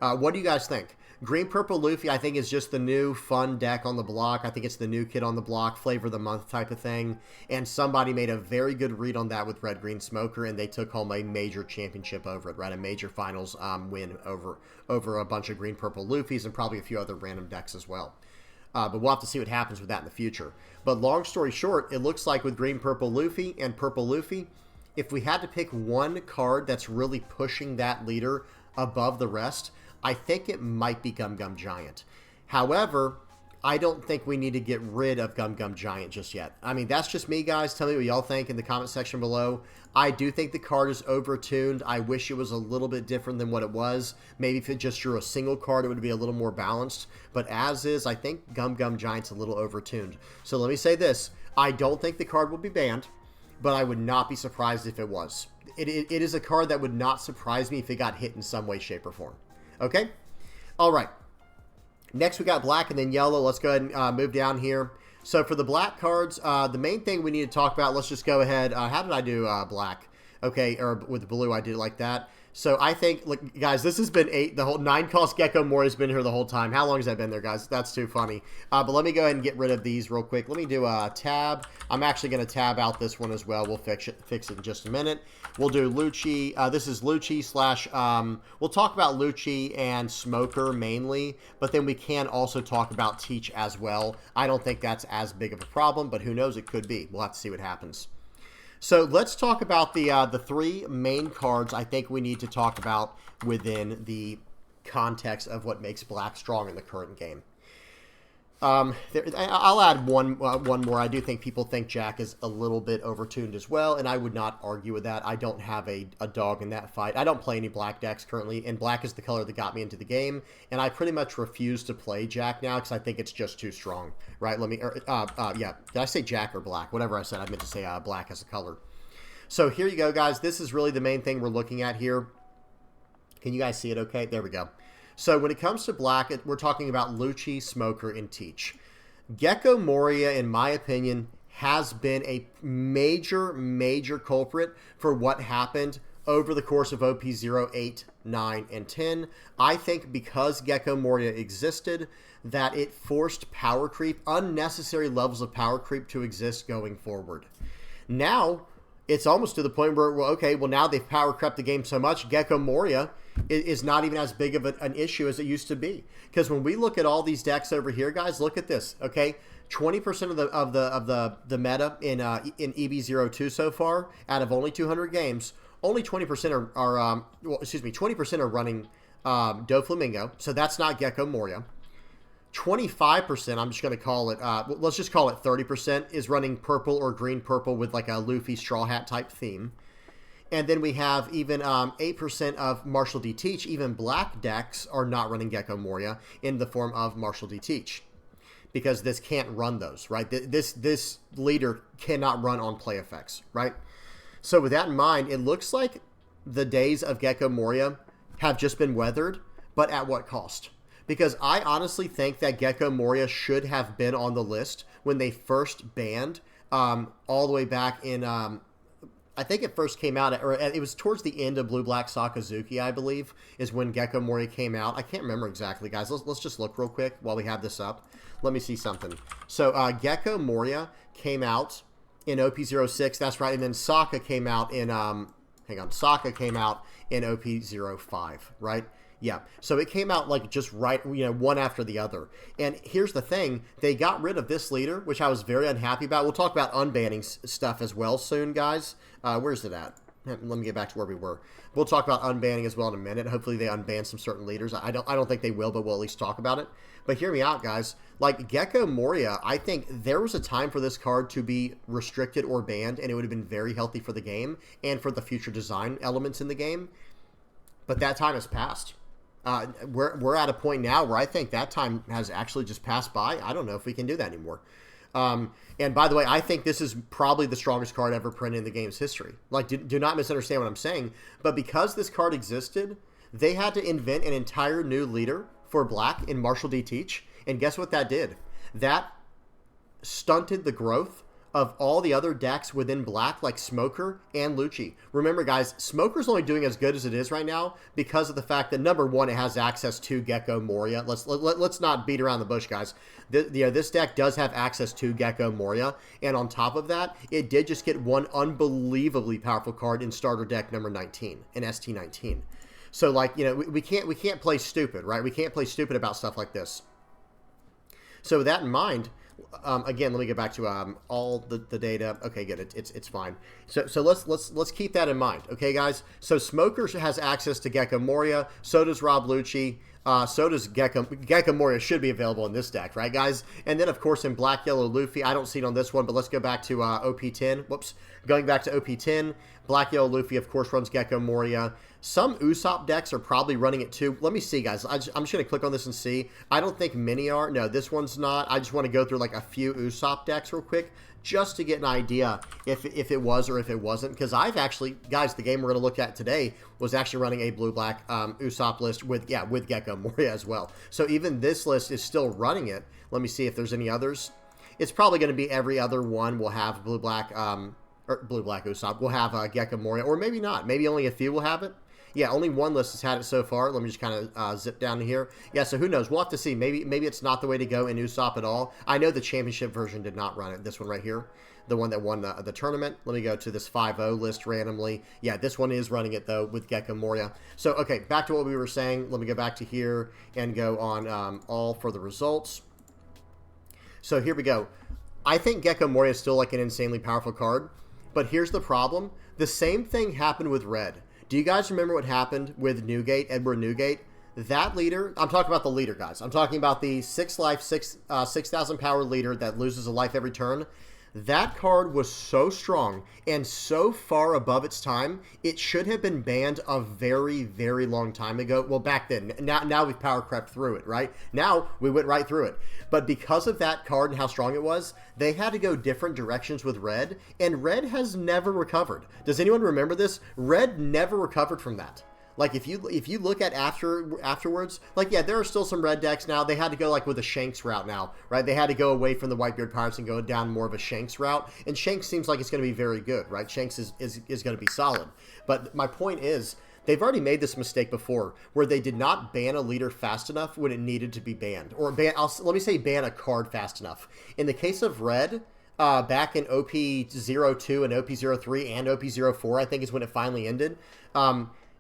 What do you guys think? Green Purple Luffy, I think, is just the new fun deck on the block. I think it's the new kid on the block, flavor of the month type of thing. And somebody made a very good read on that with Red Green Smoker, and they took home a major championship over it, right? A major finals win over a bunch of Green Purple Luffys and probably a few other random decks as well. But we'll have to see what happens with that in the future. But long story short, it looks like with Green Purple Luffy and Purple Luffy, if we had to pick one card that's really pushing that leader above the rest, I think it might be Gum Gum Giant. However, I don't think we need to get rid of Gum Gum Giant just yet. I mean, that's just me, guys. Tell me what y'all think in the comment section below. I do think the card is overtuned. I wish it was a little bit different than what it was. Maybe if it just drew a single card, it would be a little more balanced. But as is, I think Gum Gum Giant's a little overtuned. So let me say this. I don't think the card will be banned, but I would not be surprised if it was. It is a card that would not surprise me if it got hit in some way, shape, or form. Okay? All right. Next, we got black and then yellow. Let's go ahead and move down here. So for the black cards, the main thing we need to talk about, let's just go ahead. How did I do black? Okay, or with blue, I did it like that. So I think, look, guys, this has been the whole 9-cost Gecko Moria has been here the whole time. How long has that been there, guys? That's too funny. But let me go ahead and get rid of these real quick. Let me do a tab. I'm actually going to tab out this one as well. We'll fix it in just a minute. We'll do Lucci. This is Lucci slash, we'll talk about Lucci and Smoker mainly, but then we can also talk about Teach as well. I don't think that's as big of a problem, but who knows? It could be. We'll have to see what happens. So let's talk about the 3 main cards I think we need to talk about within the context of what makes black strong in the current game. I'll add one more. I do think people think Jack is a little bit overtuned as well, and I would not argue with that. I don't have a dog in that fight. I don't play any black decks currently, and black is the color that got me into the game, and I pretty much refuse to play Jack now because I think it's just too strong, right? Yeah, did I say Jack or black? Whatever I said, I meant to say black as a color. So here you go, guys. This is really the main thing we're looking at here. Can you guys see it okay? There we go. So when it comes to black, we're talking about Lucci, Smoker, and Teach. Gecko Moria, in my opinion, has been a major culprit for what happened over the course of OP0, 8, 9, and 10. I think because Gecko Moria existed, that it forced power creep, unnecessary levels of power creep to exist going forward. Now, it's almost to the point where, well, okay, well, now they've power crept the game so much, Gecko Moria is not even as big of an issue as it used to be. Because when we look at all these decks over here, guys, look at this, okay? 20% of the meta in EB02 so far, out of only 200 games, only 20% are 20% are running Doflamingo, so that's not Gecko Moria. 25%, I'm just going to call it, let's just call it 30%, is running purple or green purple with like a Luffy Straw Hat type theme. And then we have even 8% of Marshall D. Teach. Even black decks are not running Gecko Moria in the form of Marshall D. Teach, because this can't run those, right? This leader cannot run on play effects, right? So with that in mind, it looks like the days of Gecko Moria have just been weathered, but at what cost? Because I honestly think that Gecko Moria should have been on the list when they first banned all the way back in I think it first came out, or it was towards the end of Blue Black Sakazuki, I believe, is when Gecko Moria came out. I can't remember exactly, guys. Let's just look real quick while we have this up. Let me see something. So Gecko Moria came out in OP06, that's right, and then Sokka came out in Sokka came out in OP05, right? Yeah, so it came out like just right, one after the other. And here's the thing, they got rid of this leader, which I was very unhappy about. We'll talk about unbanning stuff as well soon, guys. Where's it at? Let me get back to where we were. We'll talk about unbanning as well in a minute. Hopefully they unban some certain leaders. I don't think they will, but we'll at least talk about it. But hear me out, guys. Like Gecko Moria, I think there was a time for this card to be restricted or banned, and it would have been very healthy for the game and for the future design elements in the game. But that time has passed. We're at a point now where I think that time has actually just passed by. I don't know if we can do that anymore. And by the way, I think this is probably the strongest card ever printed in the game's history. Like, do not misunderstand what I'm saying. But because this card existed, they had to invent an entire new leader for Black in Marshall D. Teach. And guess what that did? That stunted the growth of all the other decks within Black, like Smoker and Lucci. Remember, guys, Smoker's only doing as good as it is right now because of the fact that, number one, it has access to Gecko Moria. Let's not beat around the bush, guys. This deck does have access to Gecko Moria, and on top of that, it did just get one unbelievably powerful card in starter deck number 19, in ST19. So, like, we can't play stupid, right? We can't play stupid about stuff like this. So with that in mind, again, let me get back to all the data. Okay, good. It's fine. So let's keep that in mind. Okay, guys. So Smoker has access to Gecko Moria. So does Rob Lucci. So does Gecko Moria should be available in this deck, right, guys? And then, of course, in Black Yellow Luffy, I don't see it on this one, but let's go back to OP10. Whoops. Going back to OP10, Black Yellow Luffy, of course, runs Gecko Moria. Some Usopp decks are probably running it too. Let me see, guys. I'm just going to click on this and see. I don't think many are. No, this one's not. I just want to go through like a few Usopp decks real quick just to get an idea if it was or if it wasn't. Because I've actually, guys, the game we're going to look at today was actually running a blue-black Usopp list with Gecko Moria as well. So even this list is still running it. Let me see if there's any others. It's probably going to be every other one will have blue-black Usopp. We'll have Gecko Moria, or maybe not. Maybe only a few will have it. Yeah, only one list has had it so far. Let me just kind of zip down to here. Yeah, so who knows? We'll have to see. Maybe it's not the way to go in Usopp at all. I know the championship version did not run it. This one right here, the one that won the tournament. Let me go to this 5-0 list randomly. Yeah, this one is running it, though, with Gecko Moria. So, okay, back to what we were saying. Let me go back to here and go on all for the results. So here we go. I think Gecko Moria is still like an insanely powerful card. But here's the problem. The same thing happened with Red. Do you guys remember what happened with Newgate, Edward Newgate? That leader, I'm talking about the leader, guys. I'm talking about the 6-life, 6,000 power leader that loses a life every turn. That card was so strong and so far above its time, it should have been banned a very, very long time ago. Well, back then. Now we've power crept through it, right? Now we went right through it. But because of that card and how strong it was, they had to go different directions with Red, and Red has never recovered. Does anyone remember this? Red never recovered from that. Like, if you look at afterwards, like, yeah, there are still some Red decks now. They had to go, like, with a Shanks route now, right? They had to go away from the Whitebeard Pirates and go down more of a Shanks route. And Shanks seems like it's going to be very good, right? Shanks is going to be solid. But my point is, they've already made this mistake before, where they did not ban a leader fast enough when it needed to be banned. Or let me say ban a card fast enough. In the case of Red, back in OP02 and OP03 and OP04, I think is when it finally ended.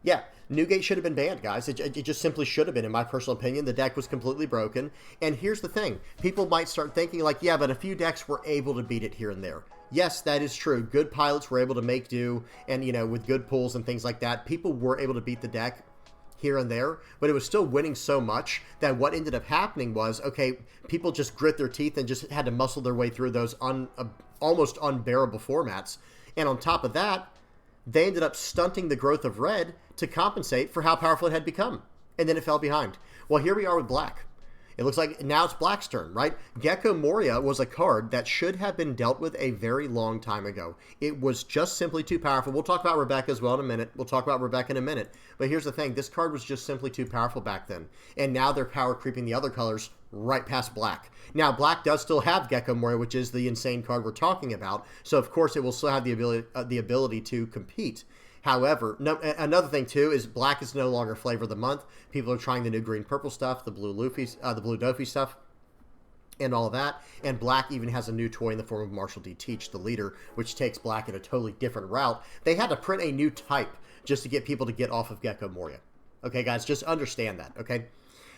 Yeah, Newgate should have been banned, guys. It just simply should have been, in my personal opinion. The deck was completely broken. And here's the thing. People might start thinking, like, yeah, but a few decks were able to beat it here and there. Yes, that is true. Good pilots were able to make do, and, with good pulls and things like that, people were able to beat the deck here and there, but it was still winning so much that what ended up happening was, okay, people just grit their teeth and just had to muscle their way through those almost unbearable formats. And on top of that, they ended up stunting the growth of Red to compensate for how powerful it had become. And then it fell behind. Well, here we are with Black. It looks like now it's Black's turn, right? Gecko Moria was a card that should have been dealt with a very long time ago. It was just simply too powerful. We'll talk about Rebecca as well in a minute. We'll talk about Rebecca in a minute. But here's the thing. This card was just simply too powerful back then. And now they're power creeping the other colors right past Black. Now, Black does still have Gecko Moria, which is the insane card we're talking about. So, of course, it will still have the ability to compete. However, another thing too is Black is no longer flavor of the month. People are trying the new green-purple stuff, the blue Dofi stuff, and all of that. And Black even has a new toy in the form of Marshall D. Teach, the leader, which takes Black in a totally different route. They had to print a new type just to get people to get off of Gecko Moria. Okay, guys, just understand that, okay?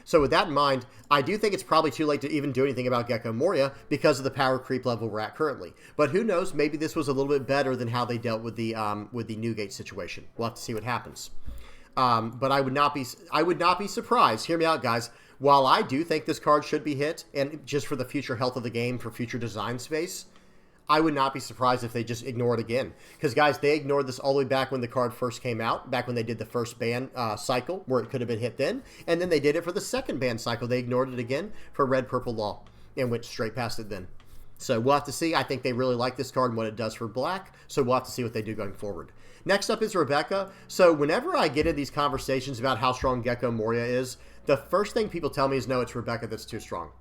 So with that in mind, I do think it's probably too late to even do anything about Gecko Moria because of the power creep level we're at currently. But who knows? Maybe this was a little bit better than how they dealt with the Newgate situation. We'll have to see what happens. But I would not be surprised. Hear me out, guys. While I do think this card should be hit, and just for the future health of the game, for future design space, I would not be surprised if they just ignore it again. Because, guys, they ignored this all the way back when the card first came out, back when they did the first ban cycle, where it could have been hit then. And then they did it for the second ban cycle. They ignored it again for Red Purple Law and went straight past it then. So we'll have to see. I think they really like this card and what it does for Black. So we'll have to see what they do going forward. Next up is Rebecca. So whenever I get in these conversations about how strong Gecko Moria is, the first thing people tell me is, no, it's Rebecca that's too strong.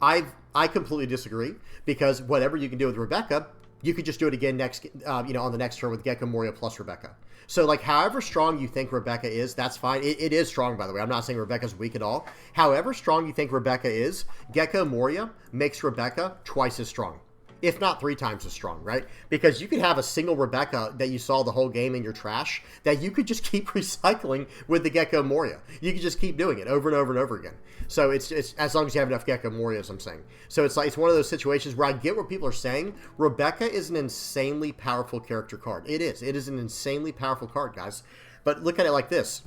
I completely disagree, because whatever you can do with Rebecca, you could just do it again next, on the next turn with Gecko Moria plus Rebecca. So, like, however strong you think Rebecca is, that's fine. It is strong, by the way. I'm not saying Rebecca's weak at all. However strong you think Rebecca is, Gecko Moria makes Rebecca twice as strong, if not 3 times as strong, right? Because you could have a single Rebecca that you saw the whole game in your trash that you could just keep recycling with the Gecko Moria. You could just keep doing it over and over and over again. So it's as long as you have enough Gecko Morias, I'm saying. So it's one of those situations where I get what people are saying. Rebecca is an insanely powerful character card. It is. It is an insanely powerful card, guys. But look at it like this.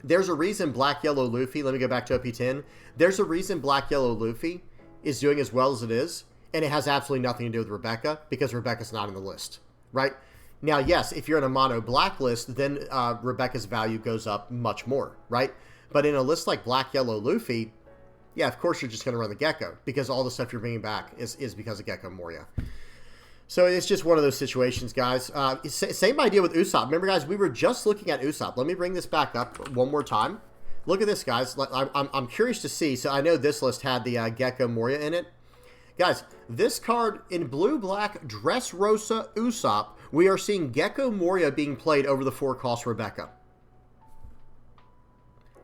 There's a reason Black Yellow Luffy, let me go back to OP10. There's a reason Black Yellow Luffy is doing as well as it is. And it has absolutely nothing to do with Rebecca, because Rebecca's not in the list, right? Now, yes, if you're in a mono black list, then Rebecca's value goes up much more, right? But in a list like Black Yellow Luffy, yeah, of course you're just going to run the Gecko, because all the stuff you're bringing back is because of Gecko Moria. So it's just one of those situations, guys. Same idea with Usopp. Remember, guys, we were just looking at Usopp. Let me bring this back up one more time. Look at this, guys. I'm curious to see. So I know this list had the Gecko Moria in it. Guys, this card in blue-black Dressrosa Usopp, we are seeing Gecko Moria being played over the 4-cost Rebecca.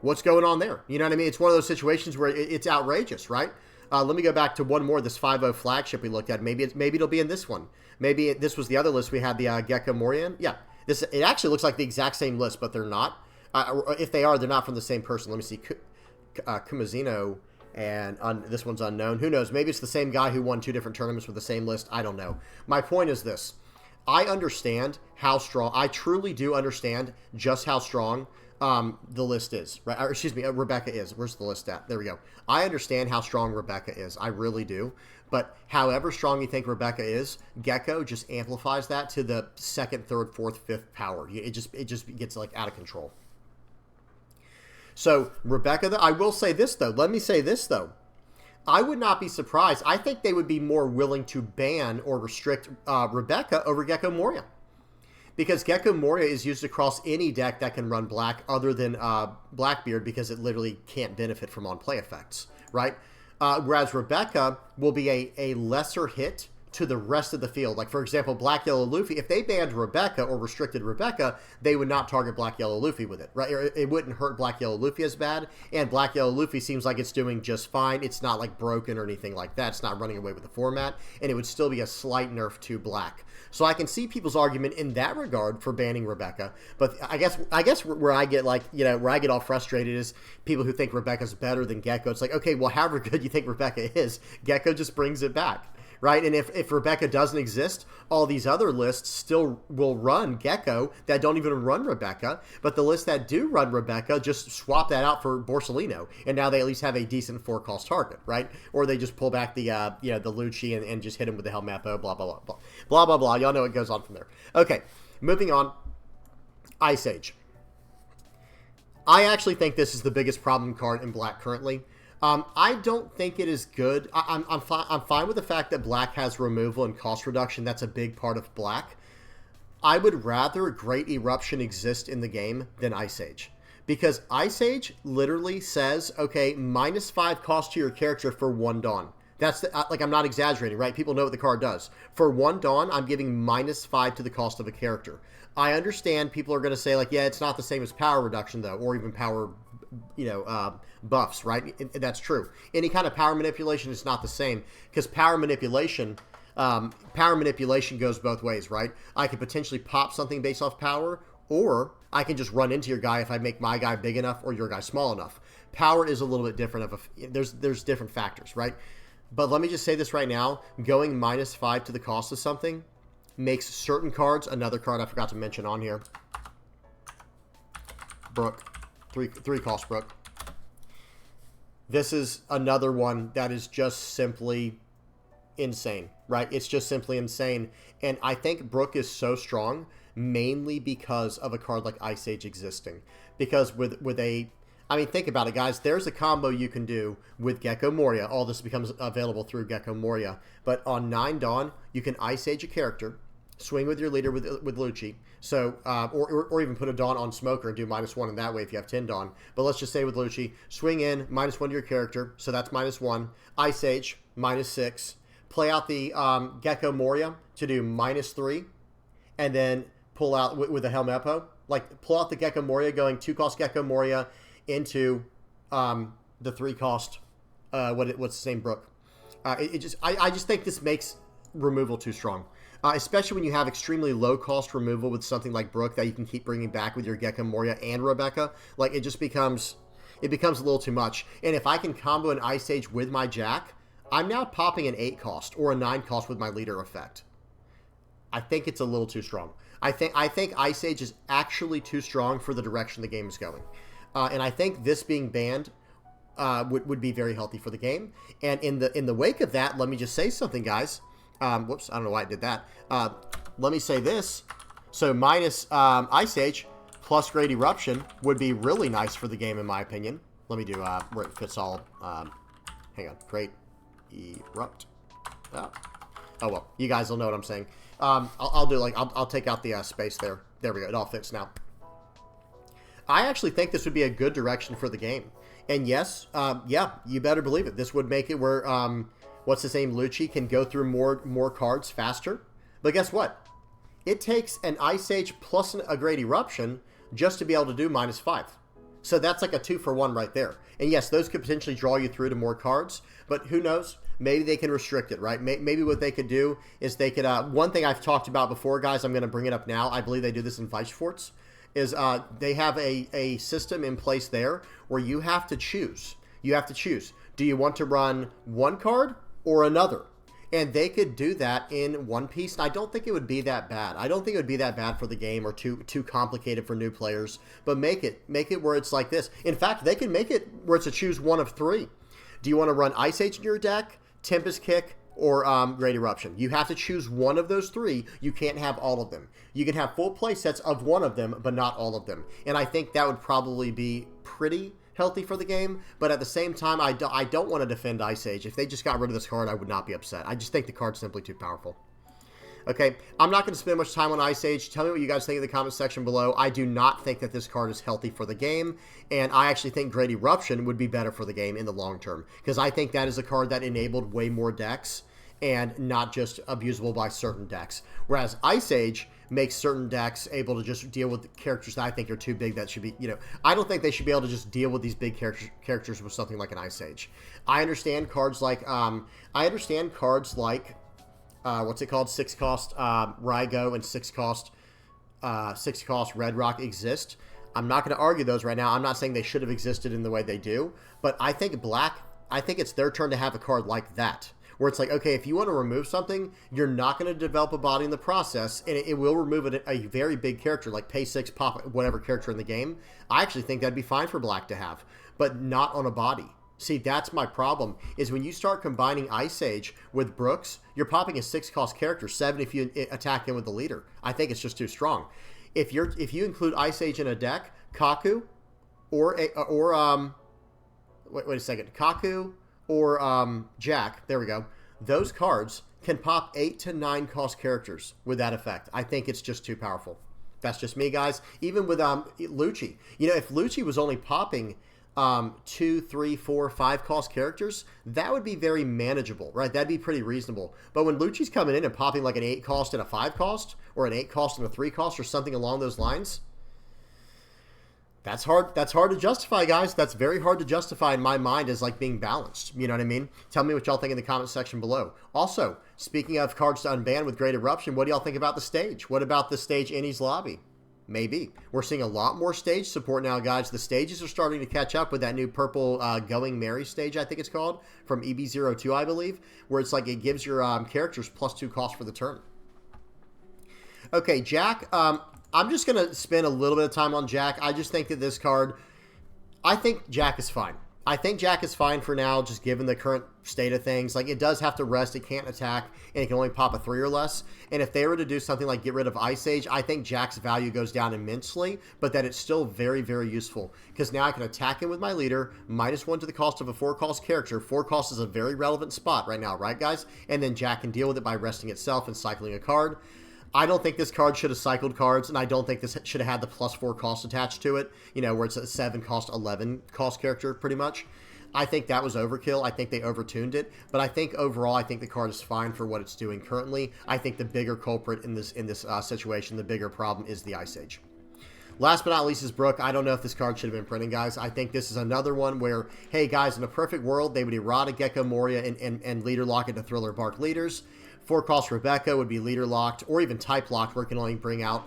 What's going on there? You know what I mean? It's one of those situations where it's outrageous, right? Let me go back to one more, this 5-0 flagship we looked at. Maybe it'll be in this one. Maybe this was the other list we had the Gecko Moria in. Yeah, it actually looks like the exact same list, but they're not. If they are, they're not from the same person. Let me see. Kumazino, and this one's unknown. Who knows? Maybe it's the same guy who won 2 different tournaments with the same list. I don't know. My point is this. I understand how strong, I truly do understand just how strong the list is, right? Or, excuse me, Rebecca is. Where's the list at? There we go. I understand how strong Rebecca is. I really do. But however strong you think Rebecca is, Gecko just amplifies that to the 2nd, 3rd, 4th, 5th power. It just gets like out of control. So Rebecca, I will say this though. Let me say this though. I would not be surprised. I think they would be more willing to ban or restrict Rebecca over Gecko Moria. Because Gecko Moria is used across any deck that can run black other than Blackbeard, because it literally can't benefit from on-play effects, right? Whereas Rebecca will be a lesser hit to the rest of the field. Like, for example, Black Yellow Luffy, if they banned Rebecca or restricted Rebecca, they would not target Black Yellow Luffy with it, right? Or it wouldn't hurt Black Yellow Luffy as bad, and Black Yellow Luffy seems like it's doing just fine. It's not, like, broken or anything like that. It's not running away with the format, and it would still be a slight nerf to Black. So I can see people's argument in that regard for banning Rebecca, but I guess where I get where I get all frustrated is people who think Rebecca's better than Gecko. It's like, okay, well, however good you think Rebecca is, Gecko just brings it back. Right? And if Rebecca doesn't exist, all these other lists still will run Gecko that don't even run Rebecca. But the lists that do run Rebecca just swap that out for Borsellino. And now they at least have a decent 4-cost target, right? Or they just pull back the Lucci and just hit him with the Helmeppo, blah, blah, blah, blah. Blah, blah, blah. Y'all know what goes on from there. Okay, moving on. Ice Age. I actually think this is the biggest problem card in Black currently. I don't think it is good. I'm fine with the fact that black has removal and cost reduction. That's a big part of black. I would rather Great Eruption exist in the game than Ice Age. Because Ice Age literally says, okay, -5 cost to your character for 1 Dawn. That's like, I'm not exaggerating, right? People know what the card does. For 1 Dawn, I'm giving -5 to the cost of a character. I understand people are going to say, like, yeah, it's not the same as power reduction, though, or even power, buffs, right? That's true. Any kind of power manipulation is not the same, because power manipulation goes both ways, right? I could potentially pop something based off power, or I can just run into your guy if I make my guy big enough or your guy small enough. Power is a little bit different. There's different factors, right? But let me just say this right now. Going -5 to the cost of something makes certain cards, another card I forgot to mention on here, Brook, three cost Brook. This is another one that is just simply insane, right? It's just simply insane. And I think Brook is so strong mainly because of a card like Ice Age existing. Because think about it, guys. There's a combo you can do with Gecko Moria. All this becomes available through Gecko Moria. But on 9 Dawn, you can Ice Age a character, swing with your leader with Lucci. So, or even put a Dawn on Smoker and do -1 in that way if you have 10 Dawn. But let's just say with Lucci, swing in, -1 to your character. So that's -1. Ice Age, -6. Play out the Gecko Moria to do -3. And then pull out with a Helm Epo. Like, pull out the Gecko Moria, going 2-cost Gecko Moria into the 3-cost, what's the same Brook. I just think this makes removal too strong. Especially when you have extremely low cost removal with something like Brook that you can keep bringing back with your Gecko Moria and Rebecca. Like, it becomes a little too much. And if I can combo an Ice Age with my Jack, I'm now popping an 8-cost or a 9-cost with my leader effect. I think it's a little too strong. I think Ice Age is actually too strong for the direction the game is going. And I think this being banned would be very healthy for the game. And in the wake of that, let me just say something, guys. Whoops, I don't know why I did that. Let me say this. So minus Ice Age plus Great Eruption would be really nice for the game, in my opinion. Let me do where it fits all. Hang on. Great Erupt. Oh, well. You guys will know what I'm saying. I'll do, like, I'll take out the space there. There we go. It all fits now. I actually think this would be a good direction for the game. And yes, yeah, you better believe it. This would make it where, what's his name, Lucci, can go through more cards faster. But guess what? It takes an Ice Age plus a Great Eruption just to be able to do -5. So that's like a 2-for-1 right there. And yes, those could potentially draw you through to more cards. But who knows? Maybe they can restrict it, right? Maybe what they could do is they could... one thing I've talked about before, guys, I'm going to bring it up now. I believe they do this in Weissforts. Is they have a system in place there where you have to choose. You have to choose. Do you want to run one card or another? And they could do that in one piece. And I don't think it would be that bad. I don't think it would be that bad for the game or too complicated for new players. But make it where it's like this. In fact, they can make it where it's a choose one of 3. Do you want to run Ice Age in your deck, Tempest Kick, or Great Eruption? You have to choose one of those 3. You can't have all of them. You can have full play sets of one of them, but not all of them. And I think that would probably be pretty healthy for the game. But at the same time, I don't want to defend Ice Age. If they just got rid of this card, I would not be upset. I just think the card's simply too powerful. Okay, I'm not going to spend much time on Ice Age. Tell me what you guys think in the comments section below. I do not think that this card is healthy for the game, and I actually think Great Eruption would be better for the game in the long term, because I think that is a card that enabled way more decks and not just abusable by certain decks. Whereas Ice Age makes certain decks able to just deal with characters that I think are too big that should be, I don't think they should be able to just deal with these big characters with something like an Ice Age. I understand cards like, what's it called? 6-cost Rygo and 6-cost Red Rock exist. I'm not going to argue those right now. I'm not saying they should have existed in the way they do, but I think it's their turn to have a card like that, where it's like, okay, if you want to remove something, you're not going to develop a body in the process, and it will remove a very big character, like pay 6, pop whatever character in the game. I actually think that'd be fine for black to have, but not on a body. See, that's my problem, is when you start combining Ice Age with Brooks, you're popping a 6-cost character, 7 if you attack him with the leader. I think it's just too strong. If you include Ice Age in a deck, Kaku or wait a second, Kaku or Jack, there we go. Those cards can pop 8 to 9 cost characters with that effect. I think it's just too powerful. That's just me, guys. Even with Lucci. You know, if Lucci was only popping 2, 3, 4, 5 cost characters, that would be very manageable, right? That'd be pretty reasonable. But when Lucci's coming in and popping like an 8 cost and a 5 cost, or an 8 cost and a 3 cost, or something along those lines, that's hard to justify, guys. That's very hard to justify in my mind as like being balanced. You know what I mean? Tell me what y'all think in the comment section below. Also, speaking of cards to unban with Great Eruption, what do y'all think about the stage? What about the stage Innie's Lobby? Maybe. We're seeing a lot more stage support now, guys. The stages are starting to catch up with that new purple Going Merry stage, I think it's called, from EB02, I believe, where it's like it gives your characters +2 cost for the turn. Okay, Jack. I'm just going to spend a little bit of time on Jack. I just think that this card, I think Jack is fine. I think Jack is fine for now, just given the current state of things. Like, it does have to rest, it can't attack, and it can only pop a 3 or less. And if they were to do something like get rid of Ice Age, I think Jack's value goes down immensely, but that it's still very, very useful. Because now I can attack him with my leader, -1 to the cost of a 4 cost character. 4 cost is a very relevant spot right now, right, guys? And then Jack can deal with it by resting itself and cycling a card. I don't think this card should have cycled cards, and I don't think this should have had the +4 cost attached to it, you know, where it's a 7 cost, 11 cost character, pretty much. I think that was overkill. I think they overtuned it, but I think overall, I think the card is fine for what it's doing currently. I think the bigger culprit in this situation, the bigger problem is the Ice Age. Last but not least is Brook. I don't know if this card should have been printing, guys. I think this is another one where, hey, guys, in a perfect world, they would errata Gecko Moria and leader lock into Thriller Bark leaders. 4 cost Rebecca would be leader locked, or even type locked, where it can only bring out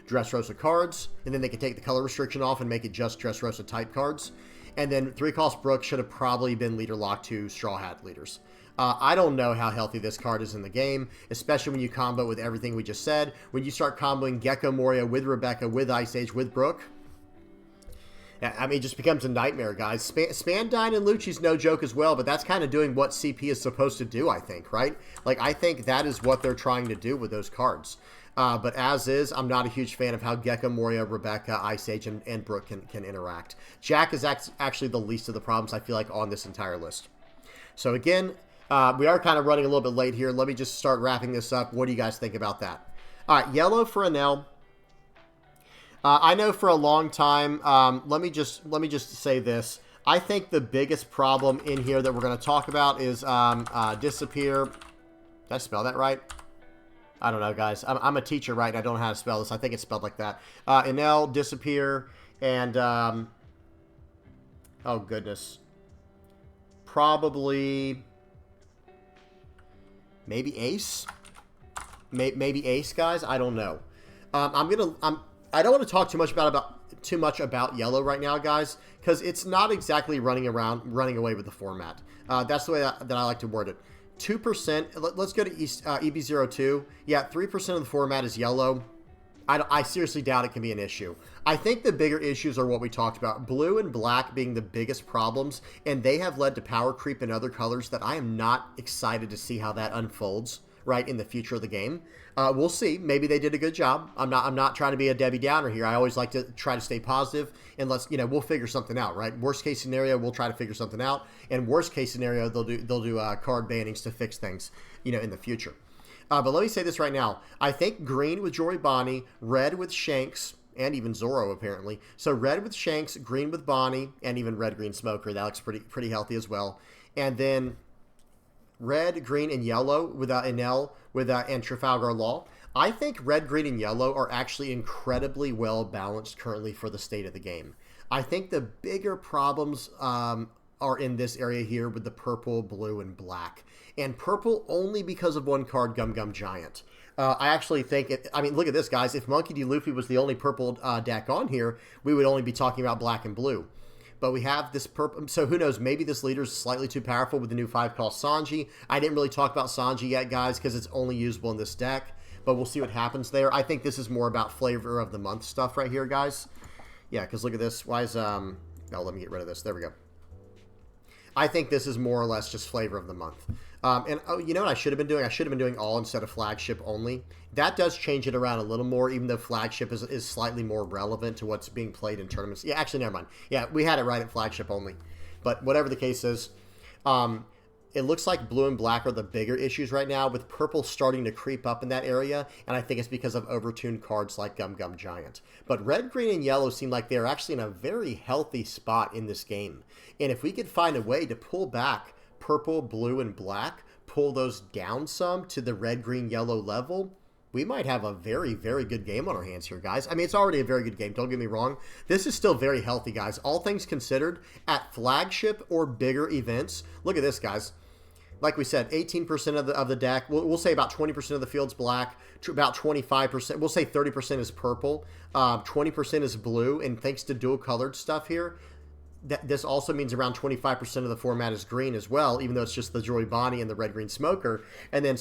Dressrosa cards, and then they can take the color restriction off and make it just Dressrosa type cards. And then 3 cost Brook should have probably been leader locked to Straw Hat leaders. I don't know how healthy this card is in the game, especially when you combo with everything we just said. When you start comboing Gecko Moria with Rebecca, with Ice Age, with Brook, I mean, it just becomes a nightmare, guys. Spandine and Lucci's no joke as well, but that's kind of doing what CP is supposed to do, I think, right? Like, I think that is what they're trying to do with those cards. But as is, I'm not a huge fan of how Gecko Moria, Rebecca, Ice Age, and Brook can interact. Jack is actually the least of the problems, I feel like, on this entire list. So again, we are kind of running a little bit late here. Let me just start wrapping this up. What do you guys think about that? All right, yellow for Enel. I know for a long time, let me just say this. I think the biggest problem in here that we're going to talk about is Disappear. Did I spell that right? I don't know, guys. I'm a teacher, right? And I don't know how to spell this. I think it's spelled like that. Enel, Disappear, and oh, goodness. Probably maybe Ace? Maybe Ace, guys? I don't know. I don't want to talk too much about yellow right now, guys, because it's not exactly running away with the format. That's the way that I like to word it. 2%. Let's go to EB02. Yeah, 3% of the format is yellow. I seriously doubt it can be an issue. I think the bigger issues are what we talked about. Blue and black being the biggest problems, and they have led to power creep in other colors that I am not excited to see how that unfolds, right, in the future of the game. We'll see. Maybe they did a good job. I'm not trying to be a Debbie Downer here. I always like to try to stay positive, and we'll figure something out, right? Worst case scenario, we'll try to figure something out, and worst case scenario, they'll do card bannings to fix things, in the future. But let me say this right now. I think green with Jory Bonnie, red with Shanks, and even Zorro apparently. So red with Shanks, green with Bonnie, and even red-green Smoker. That looks pretty healthy as well. And then red, green, and yellow with Enel and Trafalgar Law. I think red, green, and yellow are actually incredibly well balanced currently for the state of the game. I think the bigger problems are in this area here with the purple, blue, and black. And purple only because of one card, Gum Gum Giant. I actually think look at this, guys. If Monkey D. Luffy was the only purple deck on here, we would only be talking about black and blue. But we have this purple, so who knows, maybe this leader is slightly too powerful with the new 5-cost Sanji. I didn't really talk about Sanji yet, guys, because it's only usable in this deck. But we'll see what happens there. I think this is more about flavor of the month stuff right here, guys. Yeah, because look at this. Why is, let me get rid of this. There we go. I think this is more or less just flavor of the month. And oh, you know what I should have been doing? I should have been doing all instead of flagship only. That does change it around a little more, even though flagship is slightly more relevant to what's being played in tournaments. Yeah, actually, never mind. Yeah, we had it right at flagship only. But whatever the case is, it looks like blue and black are the bigger issues right now, with purple starting to creep up in that area, and I think it's because of overtuned cards like Gum Gum Giant. But red, green, and yellow seem like they're actually in a very healthy spot in this game. And if we could find a way to pull back purple, blue, and black, pull those down some to the red, green, yellow level, we might have a very, very good game on our hands here, guys. I mean, it's already a very good game. Don't get me wrong. This is still very healthy, guys. All things considered, at flagship or bigger events, look at this, guys. Like we said, 18% of the deck. We'll say about 20% of the field's black. About 25%. We'll say 30% is purple. 20% is blue. And thanks to dual colored stuff here, this also means around 25% of the format is green as well, even though it's just the Joy Bonnie and the red-green Smoker. And then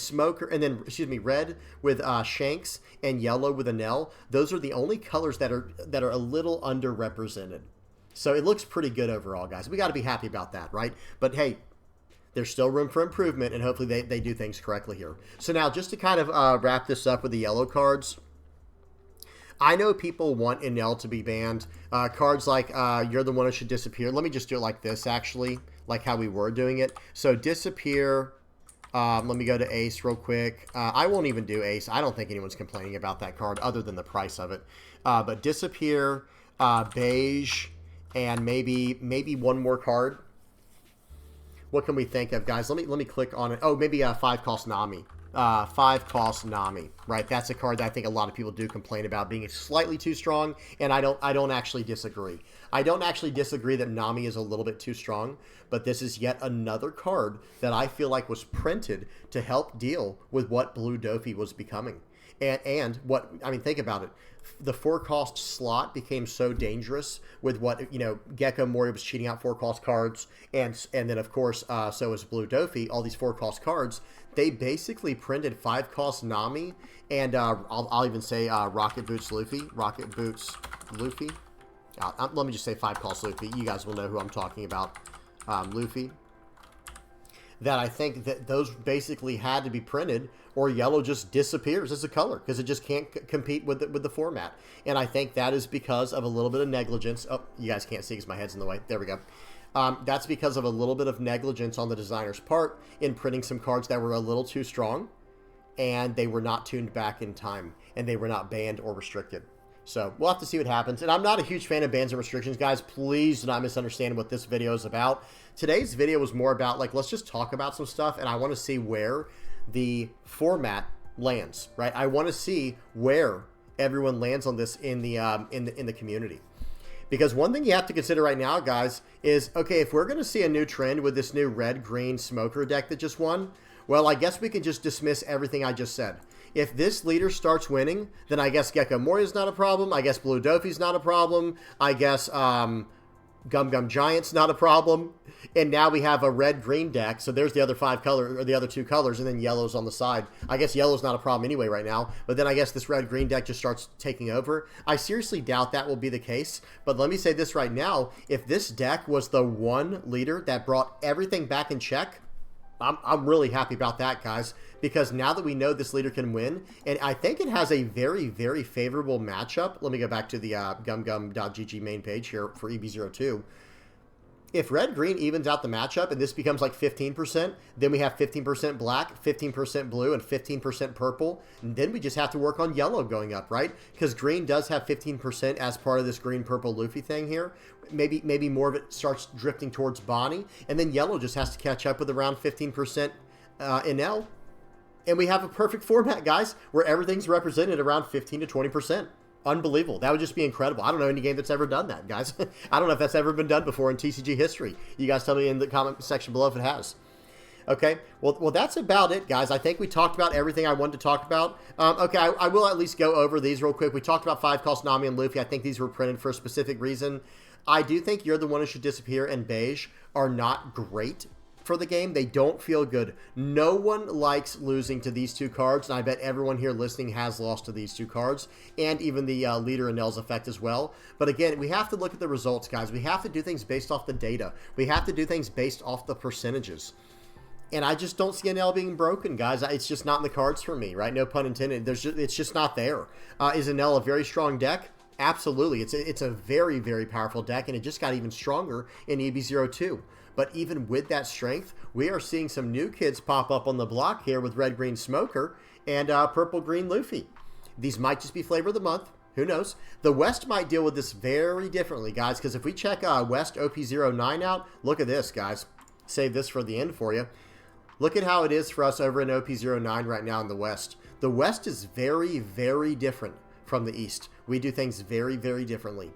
red with Shanks and yellow with Enel. Those are the only colors that are a little underrepresented. So it looks pretty good overall, guys. We got to be happy about that, right? But hey, there's still room for improvement, and hopefully they do things correctly here. So now, just to kind of wrap this up with the yellow cards, I know people want Enel to be banned. Cards like You're the One Who Should Disappear. Let me just do it like this, actually, like how we were doing it. So Disappear. Let me go to Ace real quick. I won't even do Ace. I don't think anyone's complaining about that card other than the price of it. But Disappear, Beige, and maybe one more card. What can we think of, guys? Let me click on it. Oh, maybe a 5-cost Nami. 5-cost Nami, right? That's a card that I think a lot of people do complain about being slightly too strong, and I don't actually disagree. I don't actually disagree that Nami is a little bit too strong, but this is yet another card that I feel like was printed to help deal with what Blue Dofi was becoming. And what, I mean, think about it. The 4-cost slot became so dangerous with what, Gecko Moria was cheating out 4-cost cards, and then, of course, so was Blue Dofi, all these 4-cost cards. They basically printed 5-cost Nami, and I'll even say Rocket Boots Luffy. Let me just say 5-cost Luffy. You guys will know who I'm talking about. Luffy. That I think that those basically had to be printed, or yellow just disappears as a color because it just can't compete with the format. And I think that is because of a little bit of negligence. Oh, you guys can't see because my head's in the way. There we go. That's because of a little bit of negligence on the designer's part in printing some cards that were a little too strong, and they were not tuned back in time, and they were not banned or restricted. So we'll have to see what happens. And I'm not a huge fan of bans and restrictions, guys. Please do not misunderstand what this video is about. Today's video was more about, like, let's just talk about some stuff, and I want to see where the format lands, right? I want to see where everyone lands on this in the community. Because one thing you have to consider right now, guys, is, okay, if we're going to see a new trend with this new red-green Smoker deck that just won, well, I guess we can just dismiss everything I just said. If this leader starts winning, then I guess Gecko Moria's not a problem. I guess Blue Dofi's not a problem. I guess Gum Gum Giant's not a problem. And now we have a red-green deck. So there's the other the other two colors, and then yellow's on the side. I guess yellow's not a problem anyway right now. But then I guess this red-green deck just starts taking over. I seriously doubt that will be the case. But let me say this right now. If this deck was the one leader that brought everything back in check, I'm really happy about that, guys, because now that we know this leader can win, and I think it has a very, very favorable matchup. Let me go back to the gumgum.gg main page here for EB02. If red-green evens out the matchup and this becomes like 15%, then we have 15% black, 15% blue, and 15% purple. And then we just have to work on yellow going up, right? Because green does have 15% as part of this green-purple Luffy thing here. Maybe more of it starts drifting towards Bonnie. And then yellow just has to catch up with around 15% Enel. And we have a perfect format, guys, where everything's represented around 15 to 20%. Unbelievable. That would just be incredible. I don't know any game that's ever done that, guys. I don't know if that's ever been done before in TCG history. You guys tell me in the comment section below if it has. Okay, well, that's about it, guys. I think we talked about everything I wanted to talk about. Okay, I will at least go over these real quick. We talked about 5-cost Nami and Luffy. I think these were printed for a specific reason. I do think You're the One Who Should Disappear and Beige are not great for the game. They don't feel good. No one likes losing to these two cards, and I bet everyone here listening has lost to these two cards, and even the leader Enel's effect as well. But again, we have to look at the results, guys. We have to do things based off the data. We have to do things based off the percentages. And I just don't see Enel being broken, guys. It's just not in the cards for me, right? No pun intended. It's just not there. Is Enel a very strong deck? Absolutely. It's a very, very powerful deck, and it just got even stronger in EB02. But even with that strength, we are seeing some new kids pop up on the block here with Red-Green Smoker and Purple-Green Luffy. These might just be flavor of the month. Who knows? The West might deal with this very differently, guys, because if we check West OP09 out, look at this, guys. Save this for the end for you. Look at how it is for us over in OP09 right now in the West. The West is very, very different from the East. We do things very, very differently.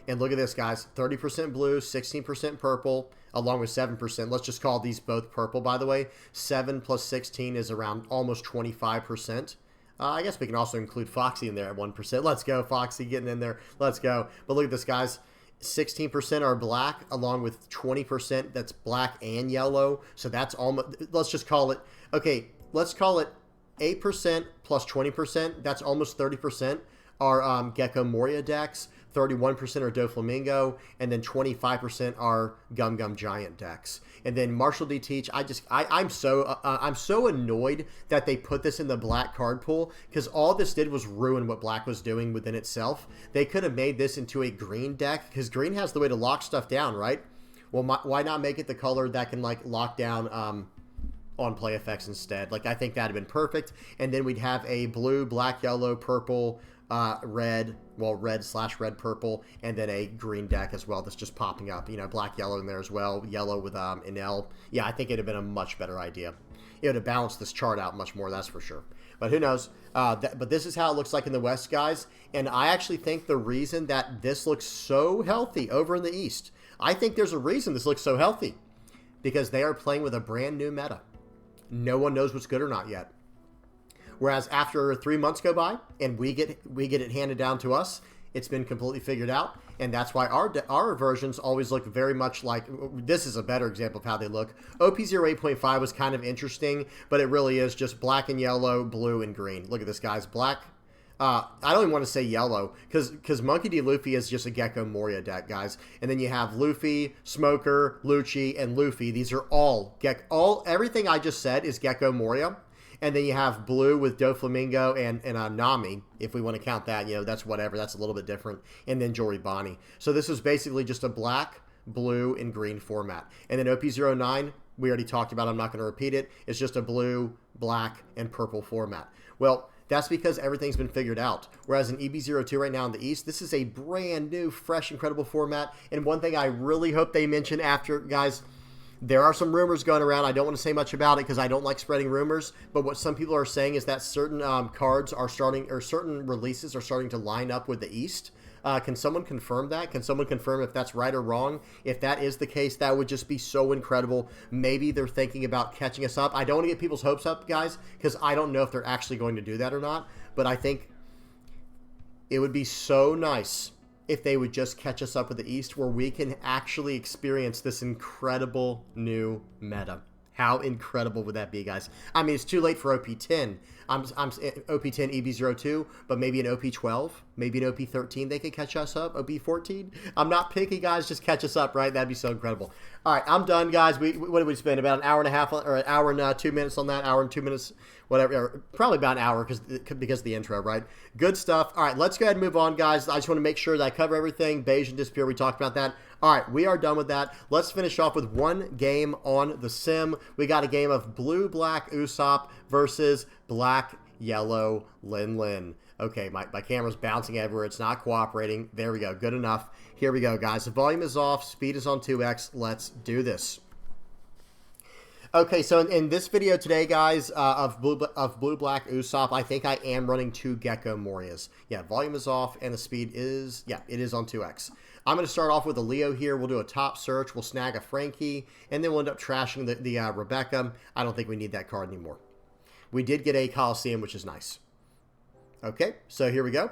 And look at this, guys. 30% blue, 16% purple, along with 7%. Let's just call these both purple, by the way. 7 plus 16 is around almost 25%. I guess we can also include Foxy in there at 1%. Let's go, Foxy, getting in there. Let's go. But look at this, guys. 16% are black, along with 20% that's black and yellow. So that's almost, let's just call it, okay, let's call it 8% plus 20. That's almost 30% are Gecko Moria decks. 31% are Doflamingo, and then 25% are Gum Gum Giant decks. And then Marshall D. Teach, I'm so annoyed that they put this in the black card pool, because all this did was ruin what black was doing within itself. They could have made this into a green deck, because green has the way to lock stuff down, right? Well, why not make it the color that can like lock down on play effects instead? Like, I think that'd have been perfect. And then we'd have a blue, black, yellow, purple, red, well, red/red purple, and then a green deck as well that's just popping up. You know, black, yellow in there as well. Yellow with an L. Yeah, I think it'd have been a much better idea. It would have balanced this chart out much more, that's for sure. But who knows? But this is how it looks like in the West, guys. And I actually think the reason that this looks so healthy over in the East, I think there's a reason this looks so healthy. Because they are playing with a brand new meta. No one knows what's good or not yet. Whereas after 3 months go by and we get it handed down to us, it's been completely figured out. And that's why our versions always look very much like, this is a better example of how they look. OP08.5 was kind of interesting, but it really is just black and yellow, blue and green. Look at this, guys. Black. I don't even want to say yellow, because Monkey D. Luffy is just a Gecko Moria deck, guys. And then you have Luffy, Smoker, Lucci, and Luffy. These are everything I just said is Gecko Moria. And then you have blue with Doflamingo and Nami, if we want to count that. You know, that's whatever. That's a little bit different. And then Jory Bonnie. So this is basically just a black, blue, and green format. And then OP09, we already talked about. I'm not going to repeat it. It's just a blue, black, and purple format. Well, that's because everything's been figured out. Whereas in EB02 right now in the East, this is a brand new, fresh, incredible format. And one thing I really hope they mention after, guys, there are some rumors going around. I don't want to say much about it because I don't like spreading rumors. But what some people are saying is that certain cards are starting, or certain releases are starting to line up with the East. Can someone confirm that? Can someone confirm if that's right or wrong? If that is the case, that would just be so incredible. Maybe they're thinking about catching us up. I don't want to get people's hopes up, guys, because I don't know if they're actually going to do that or not. But I think it would be so nice if they would just catch us up with the East, where we can actually experience this incredible new meta. How incredible would that be, guys? I mean, it's too late for OP10. I'm OP10 EB02, but maybe an OP12, maybe an OP13 they could catch us up. OP14. I'm not picky, guys. Just catch us up, right? That'd be so incredible. All right, I'm done, guys. What did we spend? About an hour and a half, or an hour and 2 minutes on that? Hour and 2 minutes, whatever. Probably about an hour because of the intro, right? Good stuff. All right, let's go ahead and move on, guys. I just want to make sure that I cover everything. Beige and Disappear, we talked about that. All right, we are done with that. Let's finish off with one game on the sim. We got a game of blue-black Usopp versus black-yellow Linlin. Okay, my camera's bouncing everywhere. It's not cooperating. There we go. Good enough. Here we go, guys. The volume is off. Speed is on 2x. Let's do this. Okay, so in this video today, guys, of blue-black Usopp, I think I am running 2 Gecko Morias. Yeah, volume is off, and the speed is, yeah, it is on 2x. I'm going to start off with a Leo here. We'll do a top search. We'll snag a Frankie, and then we'll end up trashing the Rebecca. I don't think we need that card anymore. We did get a Coliseum, which is nice. Okay, so here we go.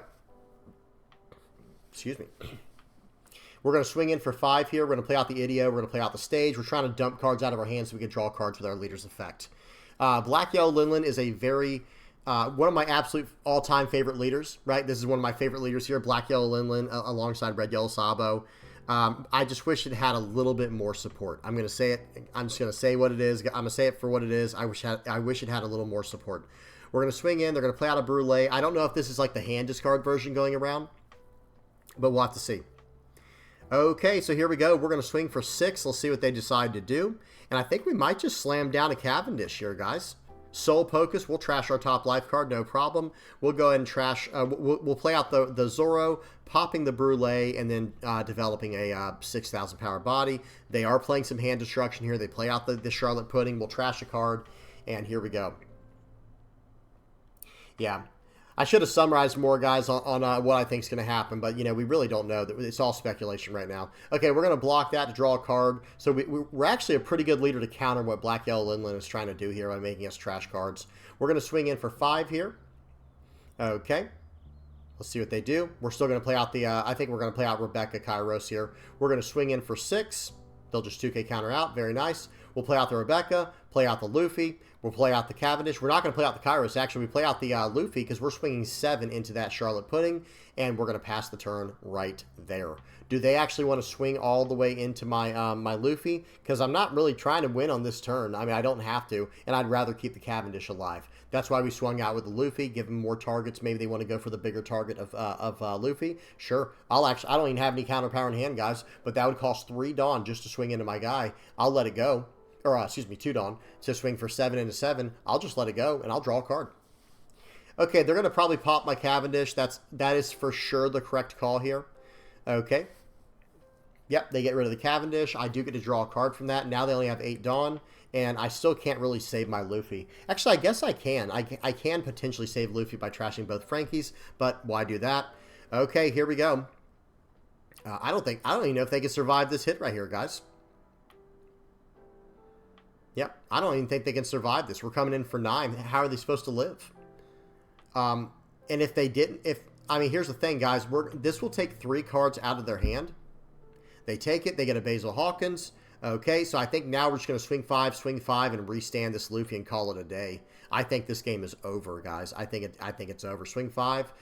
Excuse me. We're going to swing in for 5 here. We're going to play out the Idio. We're going to play out the stage. We're trying to dump cards out of our hands so we can draw cards with our leader's effect. Black Yellow Linlin is a very... one of my absolute all-time favorite leaders, right? This is one of my favorite leaders here, Black Yellow Linlin, alongside Red Yellow Sabo. I just wish it had a little bit more support. I'm going to say it. I'm just going to say what it is. I'm going to say it for what it is. I wish it had a little more support. We're going to swing in. They're going to play out a Brule. I don't know if this is like the hand discard version going around. but we'll have to see. Okay, so here we go. We're going to swing for 6. Let's see what they decide to do. And I think we might just slam down a Cavendish here, guys. Soul Pocus, we'll trash our top life card, no problem. We'll go ahead and trash, we'll play out the Zoro, popping the Brûlée, and then developing a 6,000 power body. They are playing some hand destruction here. They play out the Charlotte Pudding. We'll trash a card, and here we go. Yeah. I should have summarized more, guys, on what I think is going to happen, but, you know, we really don't know. It's all speculation right now. Okay, we're going to block that to draw a card. So we're actually a pretty good leader to counter what Black Yellow Linlin is trying to do here by making us trash cards. We're going to swing in for 5 here. Okay. Let's see what they do. We're still going to play out the, I think we're going to play out Rebecca Kairos here. We're going to swing in for 6. They'll just 2K counter out. Very nice. We'll play out the Rebecca, play out the Luffy. We'll play out the Cavendish. We're not going to play out the Kairos. Actually, we play out the Luffy because we're swinging 7 into that Charlotte Pudding, and we're going to pass the turn right there. Do they actually want to swing all the way into my my Luffy? Because I'm not really trying to win on this turn. I mean, I don't have to, and I'd rather keep the Cavendish alive. That's why we swung out with the Luffy, give them more targets. Maybe they want to go for the bigger target of Luffy. Sure. I don't even have any counter power in hand, guys, but that would cost 3 Dawn just to swing into my guy. I'll let it go. Or, excuse me, 2 Dawn. To swing for 7 into 7. I'll just let it go, and I'll draw a card. Okay, they're going to probably pop my Cavendish. That is for sure the correct call here. Okay. Yep, they get rid of the Cavendish. I do get to draw a card from that. Now they only have 8 Dawn, and I still can't really save my Luffy. Actually, I guess I can. I can potentially save Luffy by trashing both Frankies, but why do that? Okay, here we go. I don't even know if they can survive this hit right here, guys. Yep, I don't even think they can survive this. We're coming in for 9. How are they supposed to live? And if they didn't, I mean, here's the thing, guys. This will take 3 cards out of their hand. They take it. They get a Basil Hawkins. Okay, so I think now we're just going to swing 5, and restand this Luffy and call it a day. I think this game is over, guys. I think it's over. Swing 5.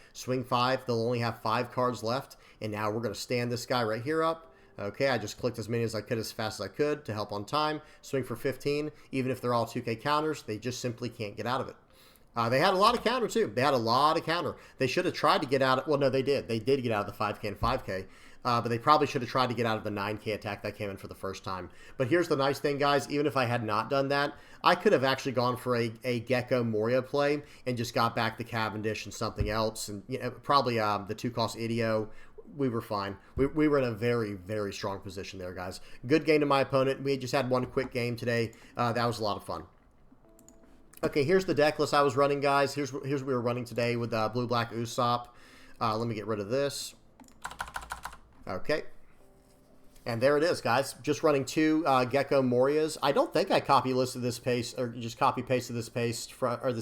They'll only have 5 cards left, and now we're going to stand this guy right here up. Okay, I just clicked as many as I could as fast as I could to help on time. Swing for 15. Even if they're all 2K counters, they just simply can't get out of it. They had a lot of counter, too. They had a lot of counter. They should have tried to get out of... Well, no, they did. They did get out of the 5K and 5K. But they probably should have tried to get out of the 9K attack that came in for the first time. But here's the nice thing, guys. Even if I had not done that, I could have actually gone for a Gecko Moria play and just got back the Cavendish and something else. And probably the 2-cost Idio. We were fine. We were in a very, very strong position there, guys. Good game to my opponent. We just had one quick game today. That was a lot of fun. Okay, here's the deck list I was running, guys. Here's what we were running today with Blue-Black Usopp. Let me get rid of this. Okay. And there it is, guys. Just running 2 Gecko Morias. I don't think I copy-listed this paste, or just copy-pasted this paste, or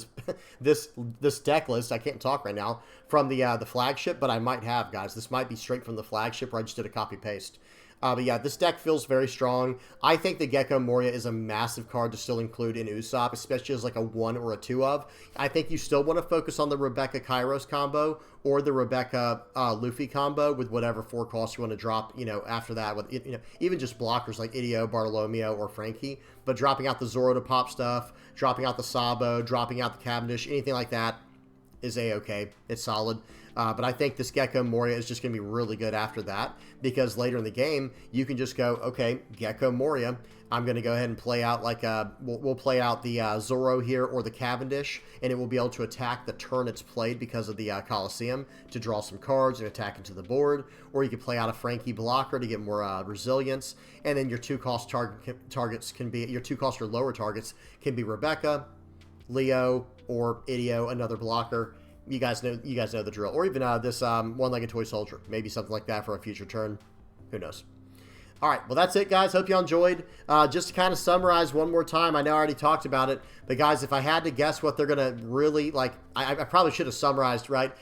this deck list, I can't talk right now, from the flagship, but I might have, guys. This might be straight from the flagship, or I just did a copy-paste. But yeah, this deck feels very strong. I think the Gecko Moria is a massive card to still include in Usopp, especially as like a 1 or a 2 of. I think you still want to focus on the Rebecca Kairos combo or the Rebecca Luffy combo with whatever 4 costs you want to drop, after that with, even just blockers like Idio, Bartolomeo, or Frankie. But dropping out the Zoro to pop stuff, dropping out the Sabo, dropping out the Cavendish, anything like that is A-okay. It's solid. But I think this Gecko Moria is just going to be really good after that, because later in the game, you can just go, okay, Gecko Moria, I'm going to go ahead and play out like we'll play out the Zoro here or the Cavendish, and it will be able to attack the turn it's played because of the Coliseum to draw some cards and attack into the board. Or you can play out a Frankie blocker to get more resilience, and then your 2-cost targets can be, your 2-cost or lower targets can be Rebecca, Leo, or Idio, another blocker. You guys know the drill. Or even this one-legged toy soldier. Maybe something like that for a future turn. Who knows? All right, well, that's it, guys. Hope you all enjoyed. Just to kind of summarize one more time, I know I already talked about it, but guys, if I had to guess what they're going to really, like, I probably should have summarized, right?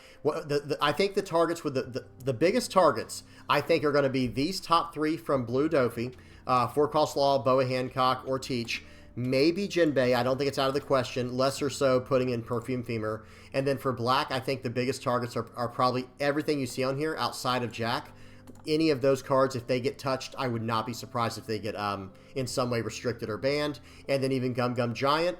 I think the targets with the biggest targets, I think, are going to be these top 3 from Blue Dofi, 4-cost Law, Boa Hancock, or Teach. Maybe Jinbei. I don't think it's out of the question. Less or so putting in Perfume Femur. And then for Black, I think the biggest targets are probably everything you see on here outside of Jack. Any of those cards, if they get touched, I would not be surprised if they get in some way restricted or banned. And then even Gum Gum Giant.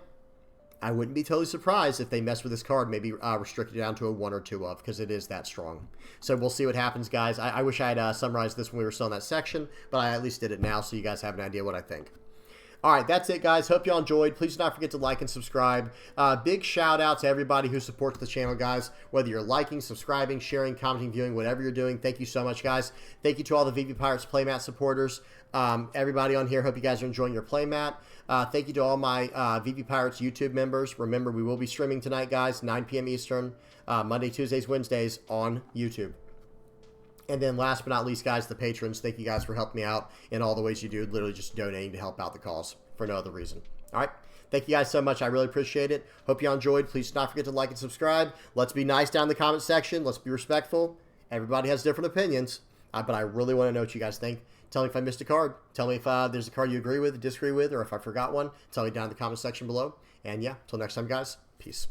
I wouldn't be totally surprised if they mess with this card, maybe restrict it down to a 1 or 2 of, because it is that strong. So we'll see what happens, guys. I wish I had summarized this when we were still in that section, but I at least did it now, so you guys have an idea what I think. All right, that's it, guys. Hope y'all enjoyed. Please do not forget to like and subscribe. Big shout out to everybody who supports the channel, guys. Whether you're liking, subscribing, sharing, commenting, viewing, whatever you're doing, thank you so much, guys. Thank you to all the VV Pirates playmat supporters. Everybody on here, hope you guys are enjoying your playmat. Thank you to all my VV Pirates YouTube members. Remember, we will be streaming tonight, guys, 9 p.m. Eastern, Monday, Tuesdays, Wednesdays on YouTube. And then last but not least, guys, the patrons, thank you guys for helping me out in all the ways you do, literally just donating to help out the cause for no other reason. All right. Thank you guys so much. I really appreciate it. Hope you all enjoyed. Please do not forget to like and subscribe. Let's be nice down in the comment section. Let's be respectful. Everybody has different opinions, but I really want to know what you guys think. Tell me if I missed a card. Tell me if there's a card you agree with, disagree with, or if I forgot one. Tell me down in the comment section below. And yeah, until next time, guys. Peace.